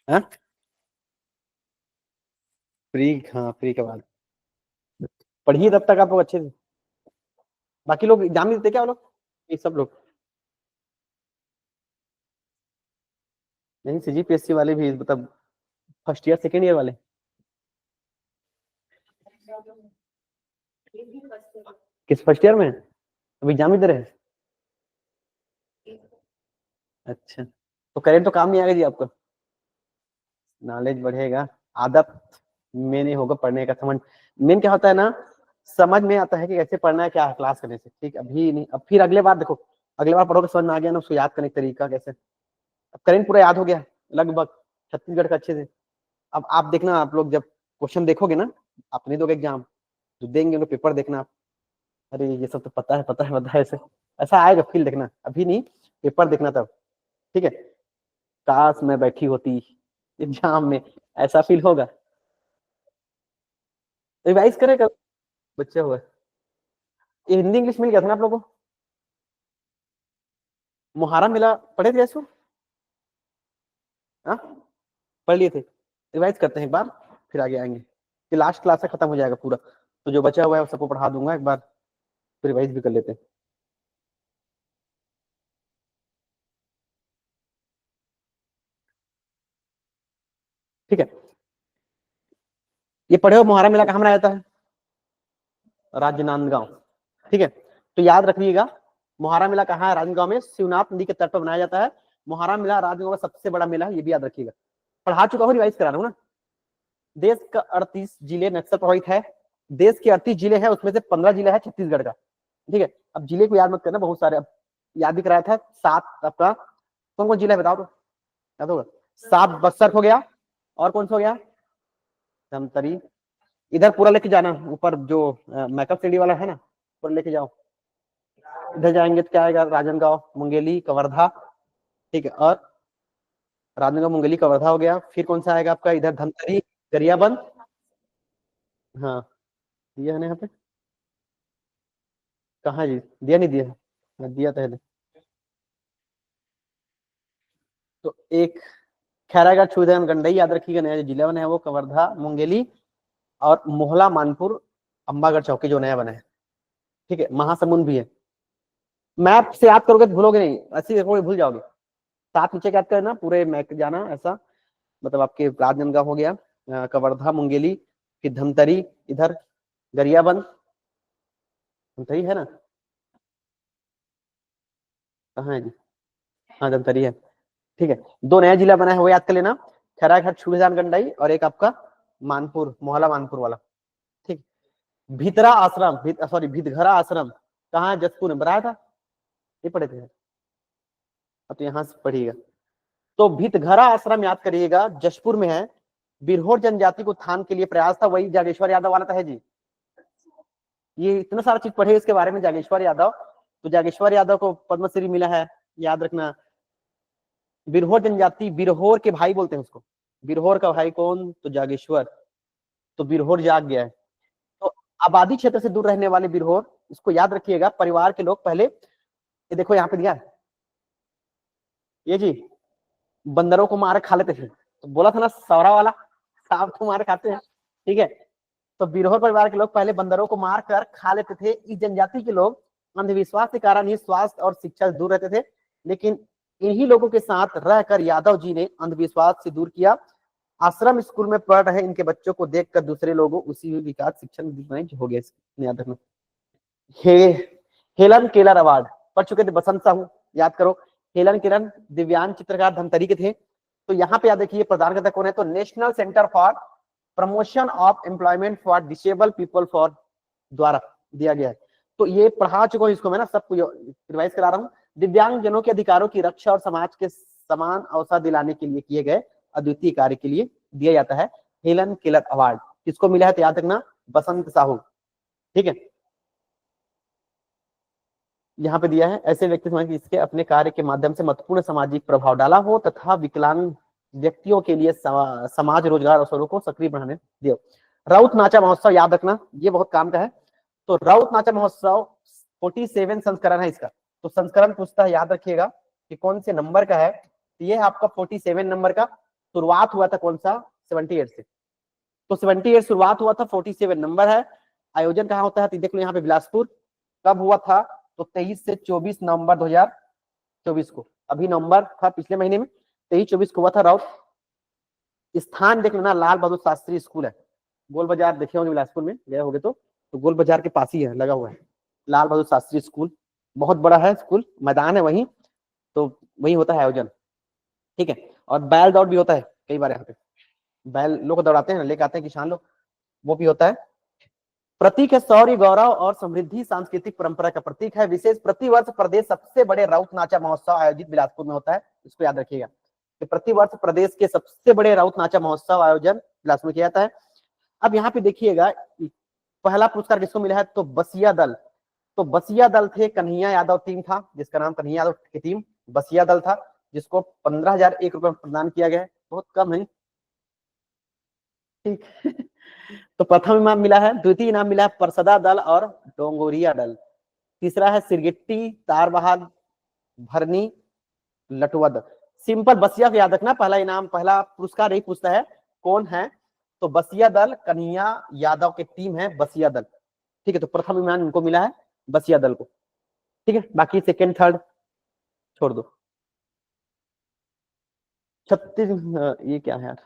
हाँ फ्री, हाँ फ्री के बाद पढ़िए तब तक आप लोग अच्छे से। बाकी लोग एग्जाम नहीं देते क्या वो लोग, ये सब लोग? नहीं सीजीपीएससी वाले भी मतलब फर्स्ट ईयर सेकेंड ईयर वाले? किस फर्स्ट ईयर में अभी एग्जाम ही दे रहे हैं? अच्छा तो करें तो काम नहीं आएगा जी आपको, नॉलेज बढ़ेगा, आदत में नहीं होगा पढ़ने का, समझ मेन क्या होता है ना, समझ में आता है कि कैसे पढ़ना है क्या क्लास करने से, ठीक अभी नहीं, अब फिर अगले बार देखो, अगले बार पढ़ोगे समझ में आ गया ना, उसको याद करने का तरीका कैसे, अब करेंट पूरा याद हो गया लगभग छत्तीसगढ़ का अच्छे से। अब आप देखना, आप लोग जब क्वेश्चन देखोगे ना, आप नहीं दोगे एग्जाम, जो देंगे उनको पेपर देखना, अरे ये सब तो पता है पता है पता है, ऐसे ऐसा आएगा फील देखना, अभी नहीं पेपर देखना तब, ठीक है। काश मैं बैठी होती एग्जाम में, ऐसा फील होगा। रिवाइज करेगा बच्चे हुए, ये हिंदी इंग्लिश मिल गया था ना आप लोगों को, मुहारा मिला पढ़े थे इसको? हाँ पढ़ लिए थे, रिवाइज करते हैं एक बार फिर आगे आएंगे, कि लास्ट क्लास से खत्म हो जाएगा पूरा, तो जो बचा हुआ है वो सबको पढ़ा दूंगा एक बार, फिर रिवाइज भी कर लेते हैं, ठीक है। ये पढ़े हो मुहारा मिला कहाँ बनाया जाता है? राजनांदगांव, ठीक है। तो याद रखिएगा, मुहारा मेला कहाँ है? राजनांदगांव में शिवनाथ नदी के तट पर बनाया जाता है। मुहारा मेला राजनांदगांव का सबसे बड़ा मेला है, ये भी याद रखिएगा। पढ़ा चुका हूँ, रिवाइज करा रहा हूँ ना। देश का 38 जिले नक्सल प्रभावित है, देश के 38 जिले हैं, उसमें से 15 जिला है छत्तीसगढ़ का, ठीक है। अब जिले को याद मत करना, बहुत सारे, अब याद भी कराया था, 7 आपका कौन कौन जिला है बताओ तो, याद होगा? 7 बक्सर हो गया, और कौन सा हो गया? धमतरी, इधर पूरा लेके जाना, ऊपर जो मेकअप सीढ़ी वाला है ना, ऊपर लेके जाओ, इधर जाएंगे तो क्या आएगा? राजनांदगांव, मुंगेली, कवर्धा, ठीक है। और राजनांदगांव, मुंगेली, कवर्धा हो गया, फिर कौन सा आएगा आपका? इधर धमतरी, गरियाबंद, हाँ दिया है ना यहाँ पे, कहाँ जी दिया? नहीं दिया, मैं दिया था। तो एक खैरागढ़, छुईधन, गंडई याद रखिएगा, नया जो जिला बना है वो कवर्धा, मुंगेली, और मोहला, मानपुर, अंबागढ़ चौकी जो नया बना है, ठीक है। महासमुंद भी है, मैप से याद करोगे तो भूलोगे नहीं, ऐसे देखोगे भूल जाओगे, साथ नीचे याद करना, पूरे मैप जाना ऐसा, मतलब आपके राजनांदगांव हो गया, कवर्धा, मुंगेली, फिर धमतरी, इधर गरियाबंद, धमतरी है ना, कहाँ है जी? हाँ धमतरी है, ठीक है। 2 नया जिला बना है वो याद कर लेना, खैरागढ़, छुईधान, गंडई, और एक आपका मानपुर, मोहला मानपुर वाला, ठीक। भितरा आश्रम, सॉरी भितघरा आश्रम कहाँ है? जसपुर में, बनाया था, नहीं पढ़े थे? अब तो यहाँ से पढ़िएगा, तो भितघरा आश्रम याद करिएगा, जशपुर में है। बिरहोर जनजाति को उत्थान के लिए प्रयास था, वही जागेश्वर यादव वाला था है जी, ये इतना सारा चीज पढ़े इसके बारे में, जागेश्वर यादव, तो जागेश्वर यादव को पद्मश्री मिला है, याद रखना। बिरहोर जनजाति, बिरहोर के भाई बोलते हैं उसको, बिरहोर का भाई कौन? तो जागेश्वर, तो बिरहोर जाग गया है। तो आबादी क्षेत्र से दूर रहने वाले बिरहोर, इसको याद रखिएगा, परिवार के लोग पहले, ये देखो यहाँ पे दिया है ये जी, बंदरों को मार खा लेते थे, तो बोला था ना सौरा वाला, सांप को मार खाते हैं, ठीक है। तो बिरहोर परिवार के लोग पहले बंदरों को मार कर खा लेते थे। इस जनजाति के लोग अंधविश्वास के कारण ही स्वास्थ्य और शिक्षा से दूर रहते थे, लेकिन इन्हीं लोगों के साथ रहकर यादव जी ने अंधविश्वास से दूर किया। आश्रम स्कूल में पढ़ रहे इनके बच्चों को देखकर दूसरे लोगों उसी विकास शिक्षण हो गया, याद रखना। हे हेलन केलर अवार्ड पढ़ चुके थे, बसंत साहू याद करो, हेलन केलर दिव्यांग चित्रकार धमतरी के थे। तो यहाँ पे याद रखिए प्रदानकर्ता कौन है? तो national centre for promotion of employment for disable people for द्वारा दिया गया है। तो ये पढ़ा चुका हूँ इसको मैं ना, सबको रिवाइज करा रहा हूँ। दिव्यांग जनों के अधिकारों की रक्षा और समाज के समान अवसर दिलाने के लिए किए गए अद्वितीय कार्य के लिए दिया जाता है हेलन केलर अवार्ड। किसको मिला है? तो याद रखना, बसंत साहू, ठीक है। यहाँ पे दिया है, ऐसे व्यक्ति समाज इसके अपने कार्य के माध्यम से महत्वपूर्ण सामाजिक प्रभाव डाला हो तथा विकलांग व्यक्तियों के लिए समाज रोजगार अवसरों को सक्रिय बढ़ाने दिया। राउत नाचा महोत्सव याद रखना, ये बहुत काम का है। तो राउत नाचा महोत्सव 47 संस्करण है इसका, तो संस्करण पूछता है, याद रखिएगा कि कौन से नंबर का है, ये है आपका 47 नंबर का। शुरुआत हुआ था कौन सा, 78 से। तो 78 शुरुआत हुआ था, 47 नंबर है। आयोजन कहाँ होता है, तो देख लो यहाँ पे बिलासपुर। कब हुआ था, तो 23 से 24 नवंबर 2024 को। अभी नवंबर था पिछले महीने में, 23-24 को हुआ था। राउत स्थान देख लेना, लाल बहादुर शास्त्री स्कूल है। गोल बाजार देखे होंगे बिलासपुर में, गए होंगे तो गोल बाजार के पास ही है, लगा हुआ है लाल बहादुर शास्त्री स्कूल। बहुत बड़ा है स्कूल, मैदान है वहीं, तो वहीं होता है आयोजन। ठीक है, और बैल दौड़ भी होता है कई बार यहाँ पे, बैल लोग दौड़ाते हैं, लेके आते हैं किसान लोग, वो भी होता है। प्रतीक है शौर्य, गौरव और समृद्धि, सांस्कृतिक परंपरा का प्रतीक है। विशेष प्रतिवर्ष प्रदेश सबसे बड़े राउत नाचा महोत्सव आयोजित बिलासपुर में होता है, इसको याद रखिएगा कि प्रतिवर्ष प्रदेश के सबसे बड़े राउत नाचा महोत्सव आयोजन बिलासपुर में किया जाता है। अब यहाँ पे देखिएगा, पहला पुरस्कार किसको मिला है, तो बसिया दल। तो बसिया दल थे, कन्हैया यादव टीम था, जिसका नाम कन्हैया यादव की टीम बसिया दल था, जिसको 15,001 रुपए प्रदान किया गया है, बहुत कम है। ठीक तो प्रथम इनाम मिला है, द्वितीय इनाम मिला है परसदा दल और डोंगोरिया दल। तीसरा है सिरगिट्टी, तारबहार, भरनी, लटुआ दल। सिंपल बसिया को याद रखना, पहला इनाम, पहला पुरस्कार यही पूछता है कौन है, तो बसिया दल, कन्हैया यादव की टीम है बसिया दल। ठीक है, तो प्रथम इनाम इनको मिला है बसिया दल को। ठीक है, बाकी सेकंड थर्ड छोड़ दो। 36 ये क्या है यार,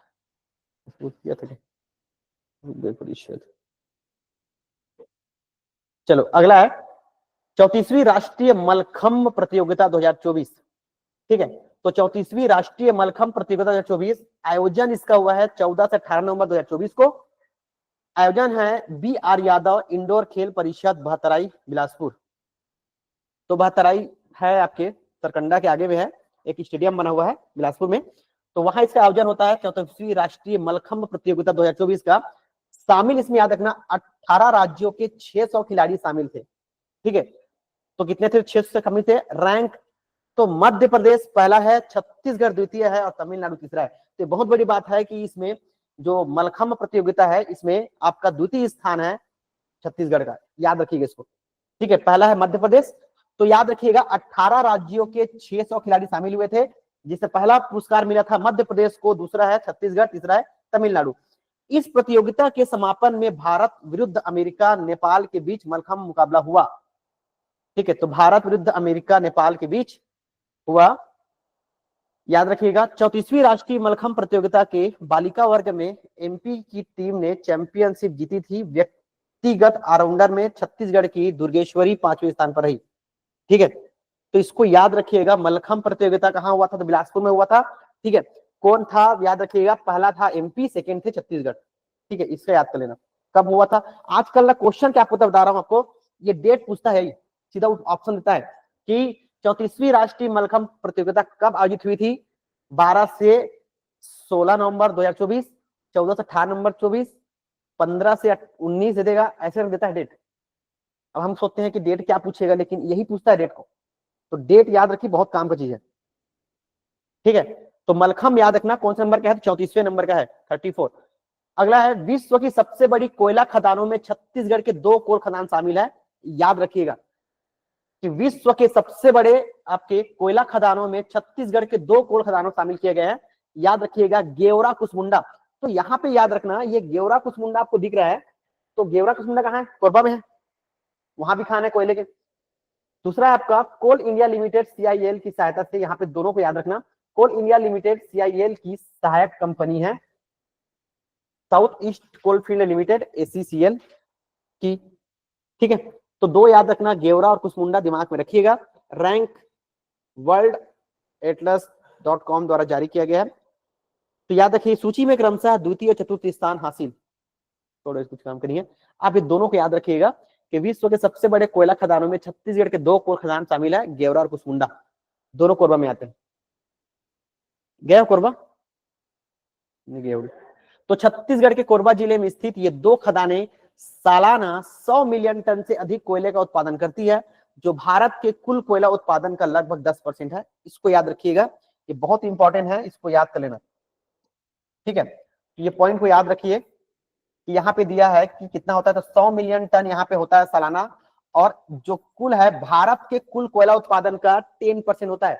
किया था परिषद। चलो अगला है 34वीं राष्ट्रीय मलखम्ब प्रतियोगिता 2024। ठीक है, तो 34वीं राष्ट्रीय मलखम्ब प्रतियोगिता 2024 आयोजन इसका हुआ है 14 से 18 नवंबर 2024 को। आयोजन है बी आर यादव इंडोर खेल परिषद बहतराई बिलासपुर। तो बहतराई है आपके सरकंडा के आगे में है, एक स्टेडियम बना हुआ है बिलासपुर में, तो वहां इसका आयोजन होता है 34वीं राष्ट्रीय मलखम्ब प्रतियोगिता 2024 का। शामिल इसमें याद रखना 18 राज्यों के 600 खिलाड़ी शामिल थे। ठीक है, तो कितने थे, 600 से कम थे। रैंक तो मध्य प्रदेश पहला है, छत्तीसगढ़ द्वितीय है और तमिलनाडु तीसरा है। तो बहुत बड़ी बात है कि इसमें जो मलखम्ब प्रतियोगिता है इसमें आपका द्वितीय स्थान है छत्तीसगढ़ का, याद रखिएगा इसको। ठीक है, पहला है मध्य प्रदेश। तो याद रखिएगा 18 राज्यों के 600 खिलाड़ी शामिल हुए थे, जिससे पहला पुरस्कार मिला था मध्य प्रदेश को, दूसरा है छत्तीसगढ़, तीसरा है तमिलनाडु। इस प्रतियोगिता के समापन में भारत विरुद्ध अमेरिका नेपाल के बीच मलखम्ब मुकाबला हुआ। ठीक है, तो भारत विरुद्ध अमेरिका नेपाल के बीच हुआ, याद रखिएगा। 34वीं राष्ट्रीय मलखम्ब प्रतियोगिता के बालिका वर्ग में एमपी की टीम ने चैंपियनशिप जीती थी। व्यक्तिगत ऑलराउंडर में छत्तीसगढ़ की दुर्गेश्वरी 5वें स्थान पर रही। ठीक है, तो इसको याद रखिएगा। मलखम्ब प्रतियोगिता कहाँ हुआ था, तो बिलासपुर में हुआ था। ठीक है, कौन था याद रखिएगा, पहला था एमपी, सेकेंड थे छत्तीसगढ़। ठीक है, इसका याद कर लेना कब हुआ था। आजकल का क्वेश्चन क्या आपको बता रहा हूं आपको, ये डेट पूछता है, सीधा ऑप्शन देता है कि 34वीं राष्ट्रीय मलखम्ब प्रतियोगिता कब आयोजित हुई थी, 12 से 16 नवंबर 2024, 14 से 18 नवंबर 24, 15 से 19 दे देगा, ऐसे देता है डेट। अब हम सोचते हैं कि डेट क्या पूछेगा, लेकिन यही पूछता है डेट को, तो डेट याद रखिए, बहुत काम का चीज है। ठीक है, तो मलखम्ब याद रखना कौन सा नंबर का है, 34वें नंबर का है, 34। अगला है विश्व की सबसे बड़ी कोयला खदानों में छत्तीसगढ़ के 2 कोल खदान शामिल है। याद रखिएगा कि विश्व के सबसे बड़े आपके कोयला खदानों में छत्तीसगढ़ के 2 कोल खदानों शामिल किए गए हैं। याद रखिएगा गेवरा कुसमुंडा। तो यहाँ पे याद रखना, ये गेवरा कुसमुंडा आपको दिख रहा है, तो गेवरा कुसमुंडा कहाँ है, कोरबा में है, वहां भी खान है कोयले के। दूसरा है आपका कोल इंडिया लिमिटेड सीआईएल की सहायता से, यहाँ पे दोनों को याद रखना, कोल इंडिया लिमिटेड सीआईएल की सहायक कंपनी है south east coalfield limited ACCL की। ठीक है, तो 2 याद रखना, गेवरा और कुसमुंडा दिमाग में रखिएगा। रैंक वर्ल्ड एटलस.com द्वारा जारी किया गया है। तो याद रखिए सूची में क्रमशः द्वितीय और चतुर्थ स्थान हासिल, थोड़ा कुछ काम करिए आप, ये दोनों को याद रखिएगा कि विश्व के सबसे बड़े कोयला खदानों में छत्तीसगढ़ के 2 कोल खदान शामिल है, गेवरा और कुसमुंडा, दोनों कोरबा में आते हैं। गया कोरबा गेवड़ी। तो छत्तीसगढ़ के कोरबा जिले में स्थित ये 2 खदानें सालाना 100 मिलियन टन से अधिक कोयले का उत्पादन करती है, जो भारत के कुल कोयला उत्पादन का लगभग 10% है। इसको याद रखिएगा, ये बहुत इंपॉर्टेंट है, इसको याद कर लेना। ठीक है, ये पॉइंट को याद रखिए कि यहाँ पे दिया है कि कितना होता है, तो 100 मिलियन टन यहाँ पे होता है सालाना, और जो कुल है भारत के कुल कोयला उत्पादन का 10% होता है।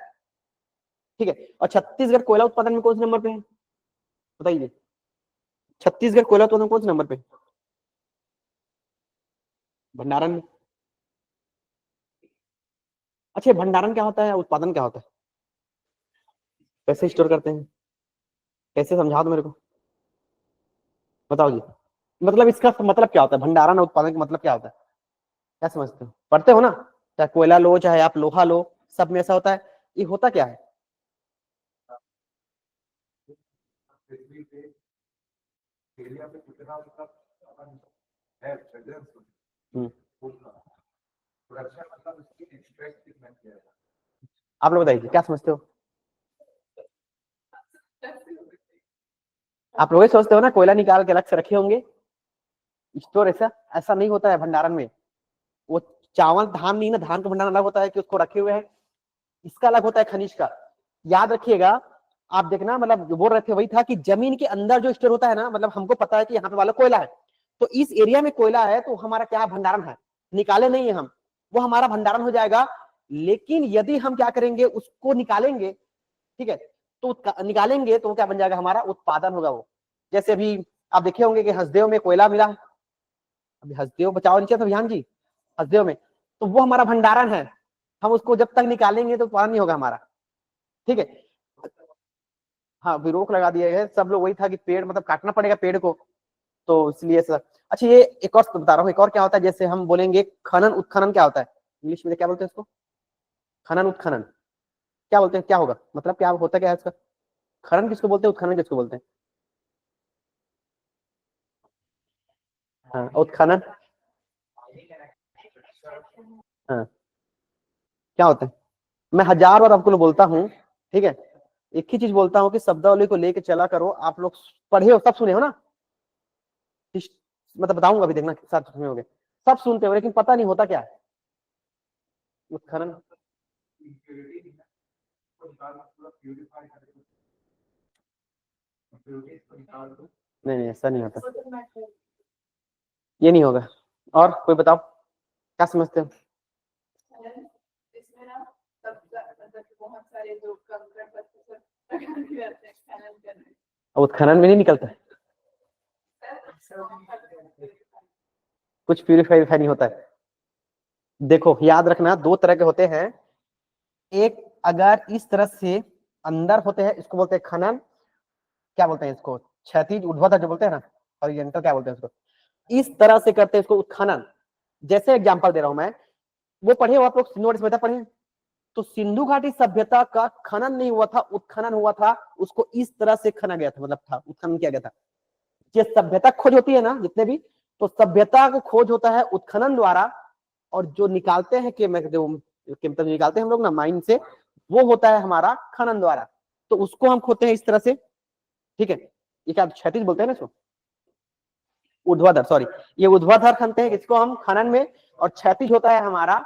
ठीक है, और छत्तीसगढ़ कोयला उत्पादन में कौन से नंबर पे है, बताइए छत्तीसगढ़ कोयला उत्पादन कौन से नंबर पे? भंडारण में। अच्छा भंडारण क्या होता है, उत्पादन क्या होता है, कैसे स्टोर करते हैं, कैसे समझाओ तो मेरे को, बताओ जी। मतलब इसका मतलब क्या होता है, भंडारण और उत्पादन का मतलब क्या होता है, क्या समझते हो, पढ़ते हो ना? चाहे कोयला लो चाहे आप लोहा लो, सब में ऐसा होता है। ये होता क्या है? हम्म, आप लोग बताइए क्या समझते हो? आप लोग ही सोचते हो ना कोयला निकाल के अलग से रखे होंगे स्टोर, ऐसा ऐसा नहीं होता है भंडारण में। वो चावल धान नहीं ना, धान का भंडारण अलग होता है कि उसको रखे हुए हैं, इसका अलग होता है खनिज का। याद रखिएगा, आप देखना, मतलब जो बोल रहे थे वही था कि जमीन के अंदर जो स्टोर होता है ना, मतलब हमको पता है कि यहाँ पे वाला कोयला है, तो इस एरिया में कोयला है तो हमारा क्या भंडारण है, निकाले नहीं है हम, वो हमारा भंडारण हो जाएगा। लेकिन यदि हम क्या करेंगे, उसको निकालेंगे, ठीक है, तो निकालेंगे तो क्या बन जाएगा, हमारा उत्पादन होगा वो। जैसे अभी आप देखे होंगे कि हसदेव में कोयला मिला, अभी हसदेव बचाओ नीचे तो ध्यान जी, हसदेव में, तो वो हमारा भंडारण है, हम उसको जब तक निकालेंगे तो उत्पादन नहीं होगा हमारा, ठीक है। हाँ अभी रोक लगा दिया है, सब लोग वही था कि पेड़ मतलब काटना पड़ेगा पेड़ को, तो इसलिए सर। अच्छा ये एक और बता रहा हूँ, एक और क्या होता है, जैसे हम बोलेंगे खनन उत्खनन क्या होता है, इंग्लिश में क्या बोलते हैं इसको, खनन उत्खनन, क्या बोलते हैं, क्या होगा मतलब, क्या होता क्या है इसका, खनन किसको बोलते हैं, उत्खनन किसको बोलते हैं? हाँ उत्खनन, हाँ क्या होता है? मैं हजार बार आपको बोलता हूँ, ठीक है, एक ही चीज बोलता हूँ कि शब्दावली को लेके चला करो, आप लोग पढ़े हो, सब सुने हो ना, मतलब बताऊंगा अभी देखना साथ सुने होगे, सब सुनते हो लेकिन पता नहीं होता क्या है उत्खनन। नहीं नहीं ऐसा नहीं होता, ये नहीं होगा। और कोई बताओ क्या समझते हो? उत्खनन में नहीं निकलता है, कुछ प्यूरिफाई नहीं होता है। देखो याद रखना, दो तरह के होते हैं, एक अगर इस तरह से अंदर होते हैं इसको बोलते हैं खनन, क्या बोलते हैं इसको, क्षैतिज ऊर्ध्वाधर जो बोलते हैं ना, हॉरिजॉन्टल क्या बोलते हैं इसको, इस तरह से करते हैं इसको उत्खनन। जैसे एग्जांपल दे रहा हूं मैं, वो पढ़े हो आप लोग, सिंधु घाटी सभ्यता पढ़े, तो सिंधु घाटी सभ्यता का खनन नहीं हुआ था, उत्खनन हुआ था, उसको इस तरह से खना गया था, मतलब था उत्खनन किया गया था। ये सभ्यता खोज होती है ना जितने भी, तो सभ्यता का खोज होता है उत्खनन द्वारा, और जो निकालते हैं कि मतलब निकालते हैं हम लोग ना माइन से, वो होता है हमारा खनन द्वारा, तो उसको हम खोते हैं इस तरह से, ठीक है। ये क्या क्षैतिज बोलते हैं ना इसको, ऊर्ध्वाधर, सॉरी, ये ऊर्ध्वाधर खनते हैं इसको हम खनन में, और क्षैतिज होता है हमारा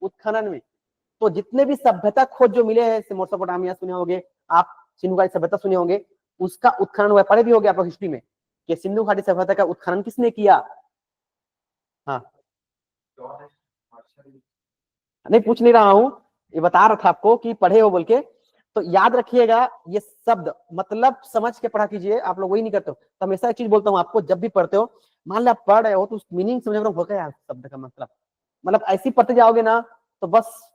उत्खनन में। तो जितने भी सभ्यता खोज जो मिले हैं, मेसोपोटामिया सुने होंगे आप, सिंधु घाटी सभ्यता सुने होंगे, उसका उत्खनन हुआ, पढ़े भी होंगे आप हिस्ट्री में कि सिंधु घाटी सभ्यता का उत्खनन किसने किया। हाँ नहीं पूछ नहीं रहा हूँ, ये बता रहा था आपको कि पढ़े हो बोल के, तो याद रखिएगा ये शब्द मतलब समझ के पढ़ा कीजिए, आप लोग वही नहीं करते हो, तो हमेशा एक चीज बोलता हूँ आपको, जब भी पढ़ते हो, मान लो आप पढ़ रहे हो तो मीनिंग समझ रहे हो क्या शब्द का मतलब ऐसे ही पढ़ते जाओगे ना तो बस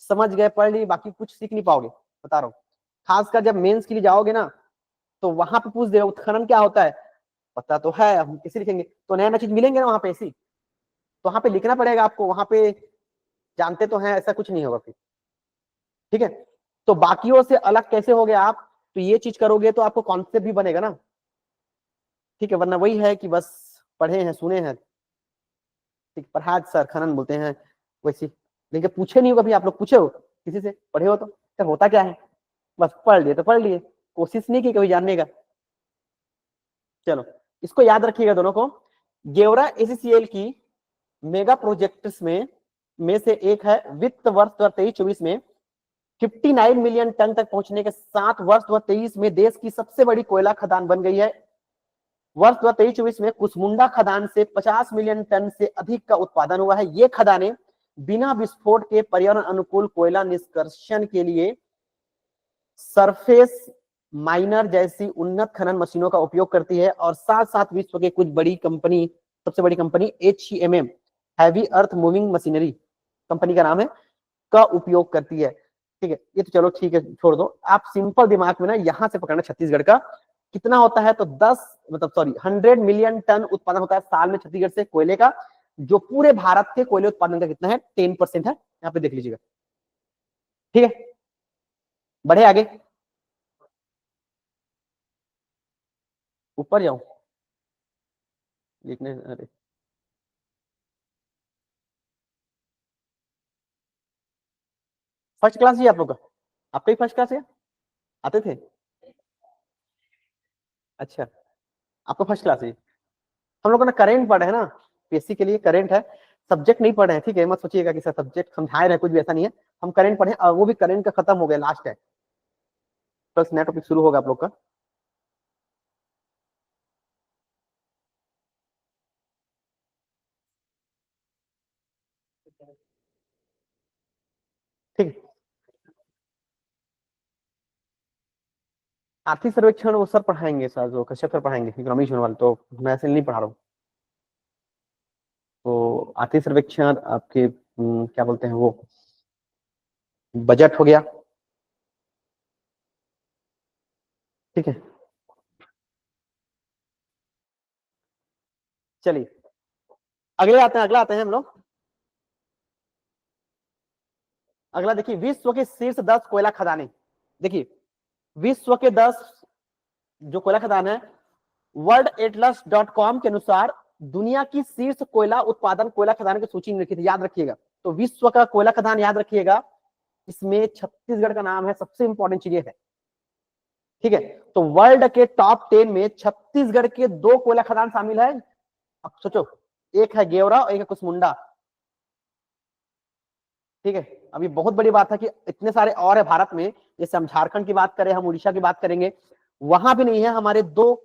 समझ गए, पढ़ ली, बाकी कुछ सीख नहीं पाओगे, बता रहा हूँ। खासकर जब मेंस के लिए जाओगे ना, तो वहां पे पूछ दे उत्खनन क्या होता है, पता तो है, हम किसी लिखेंगे तो नया नया चीज मिलेंगे ना वहां पे ऐसी, तो वहां पे लिखना पड़ेगा आपको, वहां पे जानते तो हैं, ऐसा कुछ नहीं होगा फिर, ठीक है। तो बाकियों से अलग कैसे हो गए आप, तो ये चीज करोगे तो आपको कॉन्सेप्ट भी बनेगा ना, ठीक है, वरना वही है कि बस पढ़े हैं सुने हैं, ठीक, प्रहाद सर खनन बोलते हैं वैसी, लेकिन पूछे नहीं हो कभी, आप लोग पूछे हो किसी से, पढ़े हो तो क्या होता क्या है, बस पढ़ लिए तो पढ़ लिए, कोशिश नहीं की कभी जानने का। चलो इसको याद रखिएगा दोनों को। गेवरा एसीसीएल की मेगा प्रोजेक्ट्स में से एक है, वित्त वर्ष 2023-24 में 59 मिलियन टन तक पहुंचने के साथ वर्ष 2023 में देश की सबसे बड़ी कोयला खदान बन गई है। वर्ष 2023-24 में कुसमुंडा खदान से 50 मिलियन टन से अधिक का उत्पादन हुआ है। ये खदानें बिना विस्फोट के पर्यावरण अनुकूल कोयला निष्कर्षण के लिए सरफेस माइनर जैसी उन्नत खनन मशीनों का उपयोग करती है और साथ साथ विश्व के कुछ बड़ी कंपनी, सबसे बड़ी company HEMM heavy earth moving machinery company का नाम है, का उपयोग करती है। ठीक है, ये तो चलो ठीक है, छोड़ दो। आप सिंपल दिमाग में ना यहाँ से पकड़ना छत्तीसगढ़ का कितना होता है, तो 100 मिलियन टन उत्पादन होता है साल में छत्तीसगढ़ से कोयले का, जो पूरे भारत के कोयले उत्पादन का कितना है, 10% है। यहाँ पे देख लीजिएगा। ठीक है, बढ़े आगे, ऊपर जाऊं लिखने। अरे फर्स्ट क्लास ही आप लोग का, आपका ही फर्स्ट क्लास है, आते थे? अच्छा, आपका फर्स्ट क्लास है। हम लोग ना करेंट पढ़े है ना, पीएससी के लिए करेंट है, सब्जेक्ट नहीं पढ़े हैं। ठीक है, मत सोचिएगा कि सर सब्जेक्ट समझाए रहे, कुछ भी ऐसा नहीं है। हम करेंट पढ़े और वो भी करेंट का खत्म हो गया, लास्ट है, तो नया टॉपिक शुरू होगा आप लोग का। ठीक है, आर्थिक सर्वेक्षण वो सर पढ़ाएंगे, सर जो कश्यप सर पढ़ाएंगे, इकोनॉमिक्स वाले, तो मैं ऐसे नहीं पढ़ा रहा हूँ। तो आर्थिक सर्वेक्षण आपके क्या बोलते हैं वो, बजट हो गया। ठीक है, चलिए अगला आते हैं हम लोग। अगला देखिए, विश्व के शीर्ष 10 कोयला खदानें। देखिए, विश्व के 10 जो कोयला खदान है, worldatlas.com के अनुसार दुनिया की शीर्ष कोयला उत्पादन कोयला खदान की सूची में लिखी थी, याद रखिएगा। तो विश्व का कोयला खदान याद रखिएगा, इसमें छत्तीसगढ़ का नाम है, सबसे इंपॉर्टेंट चीज है। ठीक है, तो वर्ल्ड के टॉप 10 में छत्तीसगढ़ के 2 कोयला खदान शामिल है। अब सोचो, एक है गेवरा और एक है कुसमुंडा। ठीक है, अभी बहुत बड़ी बात है कि इतने सारे और है भारत में, जैसे हम झारखंड की बात करें, हम उड़ीसा की बात करेंगे, वहां भी नहीं है हमारे 2।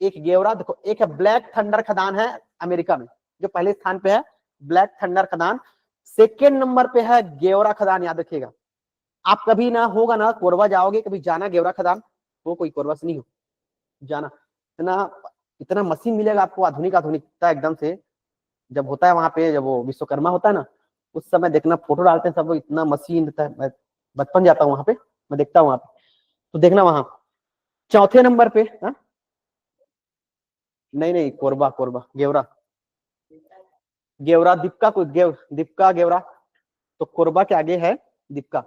एक गेवरा, देखो एक है ब्लैक थंडर खदान है अमेरिका में, जो पहले स्थान पे है, ब्लैक थंडर खदान। सेकेंड नंबर पे है गेवरा खदान, याद रखिएगा। आप कभी ना होगा ना कोरबा जाओगे, कभी जाना गेवरा खदान, वो कोई कोरबा से नहीं हो जाना, इतना इतना मशीन मिलेगा आपको, आधुनिक आधुनिकता एकदम से। जब होता है वहां पे, जब वो विश्वकर्मा होता है ना, उस समय देखना, फोटो डालते हैं सब लोग, इतना मशीन रहता है। मैं बचपन जाता हूँ वहां पे, मैं देखता हूँ वहां पे, तो देखना वहां। चौथे नंबर पे हा? नहीं नहीं, कोरबा कोरबा, गेवरा गेवरा दीपका को दीपका गेवरा, तो कोरबा के आगे है दीपका।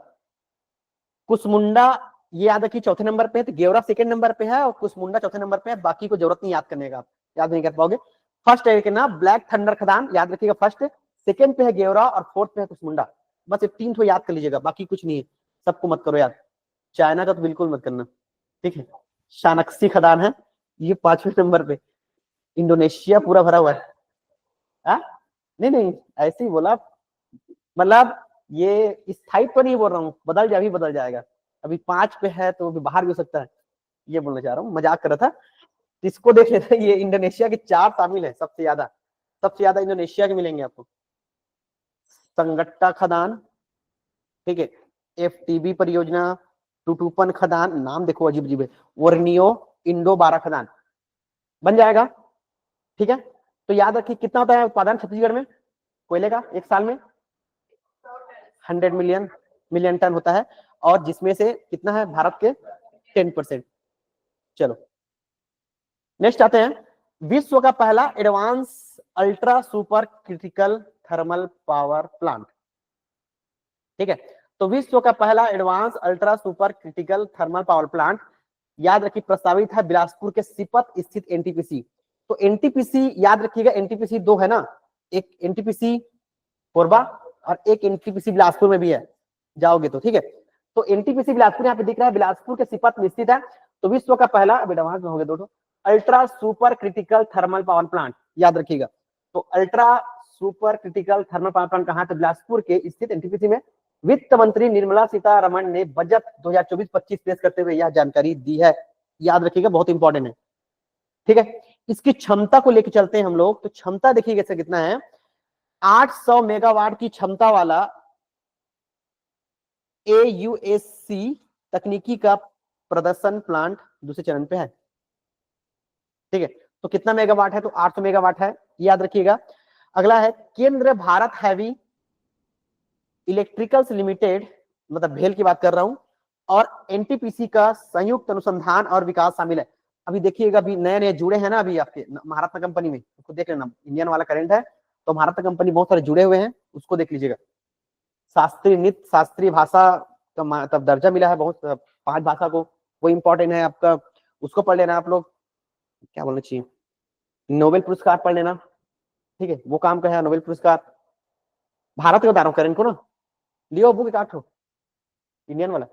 कुसमुंडा ये याद रखिए चौथे नंबर पे है, तो गेवरा सेकंड नंबर पे है और कुसमुंडा चौथे नंबर पे है। बाकी को जरूरत नहीं याद करने का, आप याद नहीं कर पाओगे। फर्स्ट है ना ब्लैक थंडर खदान, याद रखिएगा फर्स्ट, सेकंड पे है गेवरा और फोर्थ पे है कुसमुंडा। बस ये 3 तो याद कर लीजिएगा, बाकी कुछ नहीं है, सबको मत करो याद। चाइना का तो बिल्कुल मत करना। ठीक है, शानक्सी खदान है, ये 5वें नंबर पे। इंडोनेशिया पूरा भरा हुआ है। आ? नहीं नहीं, ऐसे ही बोला, मतलब ये स्थायित्व तो नहीं बोल रहा हूँ, बदल जा भी बदल जाएगा। अभी 5 पे है तो अभी बाहर भी हो सकता है, ये बोलना चाह रहा हूँ, मजाक कर रहा था। इसको देख लेते हैं, ये इंडोनेशिया के 4 शामिल है, सबसे ज्यादा इंडोनेशिया के मिलेंगे आपको। संगट्टा खदान, ठीक है, FTB परियोजना, टुटुपन खदान, नाम देखो अजीब अजीब है, वर्नियो इंडो 12 खदान, बन जाएगा। ठीक है, तो याद रखिए कितना होता है उत्पादन छत्तीसगढ़ में कोयले का एक साल में, 100 मिलियन टन होता है, और जिसमें से कितना है भारत के, 10%। चलो नेक्स्ट आते हैं, विश्व का पहला advance ultra super critical thermal power plant. ठीक है, तो विश्व का पहला advance ultra super critical thermal power plant, याद रखिए प्रस्तावित है बिलासपुर के सिपत स्थित एनटीपीसी। तो एनटीपीसी याद रखिएगा, एनटीपीसी 2 है ना, एक एनटीपीसी कोरबा और एक एनटीपीसी बिलासपुर में भी है, जाओगे तो। ठीक है, तो एनटीपीसी बिलासपुर यहाँ पे दिख रहा है, बिलासपुर के सिपत में स्थित है। तो विश्व का पहला, अब एडवांस में हो गए 2 ultra super critical thermal power plant, याद रखिएगा। तो ultra super critical thermal power plant कहाँ, तो बिलासपुर के स्थित एनटीपीसी में। वित्त मंत्री निर्मला सीतारमण ने बजट 2024-25 पेश करते हुए यह जानकारी दी है, याद रखिएगा, बहुत इंपॉर्टेंट है। ठीक है, इसकी क्षमता को लेकर चलते हैं हम लोग, तो क्षमता देखिएगा इसका कितना है, 800 मेगावाट की क्षमता वाला AUSC तकनीकी का प्रदर्शन प्लांट दूसरे चरण पे है। ठीक है, तो कितना मेगावाट है, तो 800 मेगावाट है, याद रखिएगा। अगला है केंद्र भारत हैवी इलेक्ट्रिकल्स लिमिटेड, मतलब भेल की बात कर रहा हूं, और एनटीपीसी का संयुक्त अनुसंधान और विकास शामिल है। अभी देखिएगा, अभी नए नए जुड़े हैं ना अभी आपके महारत्न कंपनी में, उसको देख लेना, इंडियन वाला करंट है, तो महारत्न कंपनी बहुत सारे जुड़े हुए हैं, उसको देख लीजिएगा। शास्त्रीय नृत्य, शास्त्रीय भाषा का मतलब दर्जा मिला है बहुत, 5 भाषा को, वो इंपॉर्टेंट है आपका, उसको पढ़ लेना आप लोग। क्या बोलना चाहिए, नोबेल पुरस्कार पढ़ लेना, ठीक है, वो काम का है नोबेल पुरस्कार। भारत का बता रहा हूँ करंट को ना, लियो बुक काटो इंडियन वाला,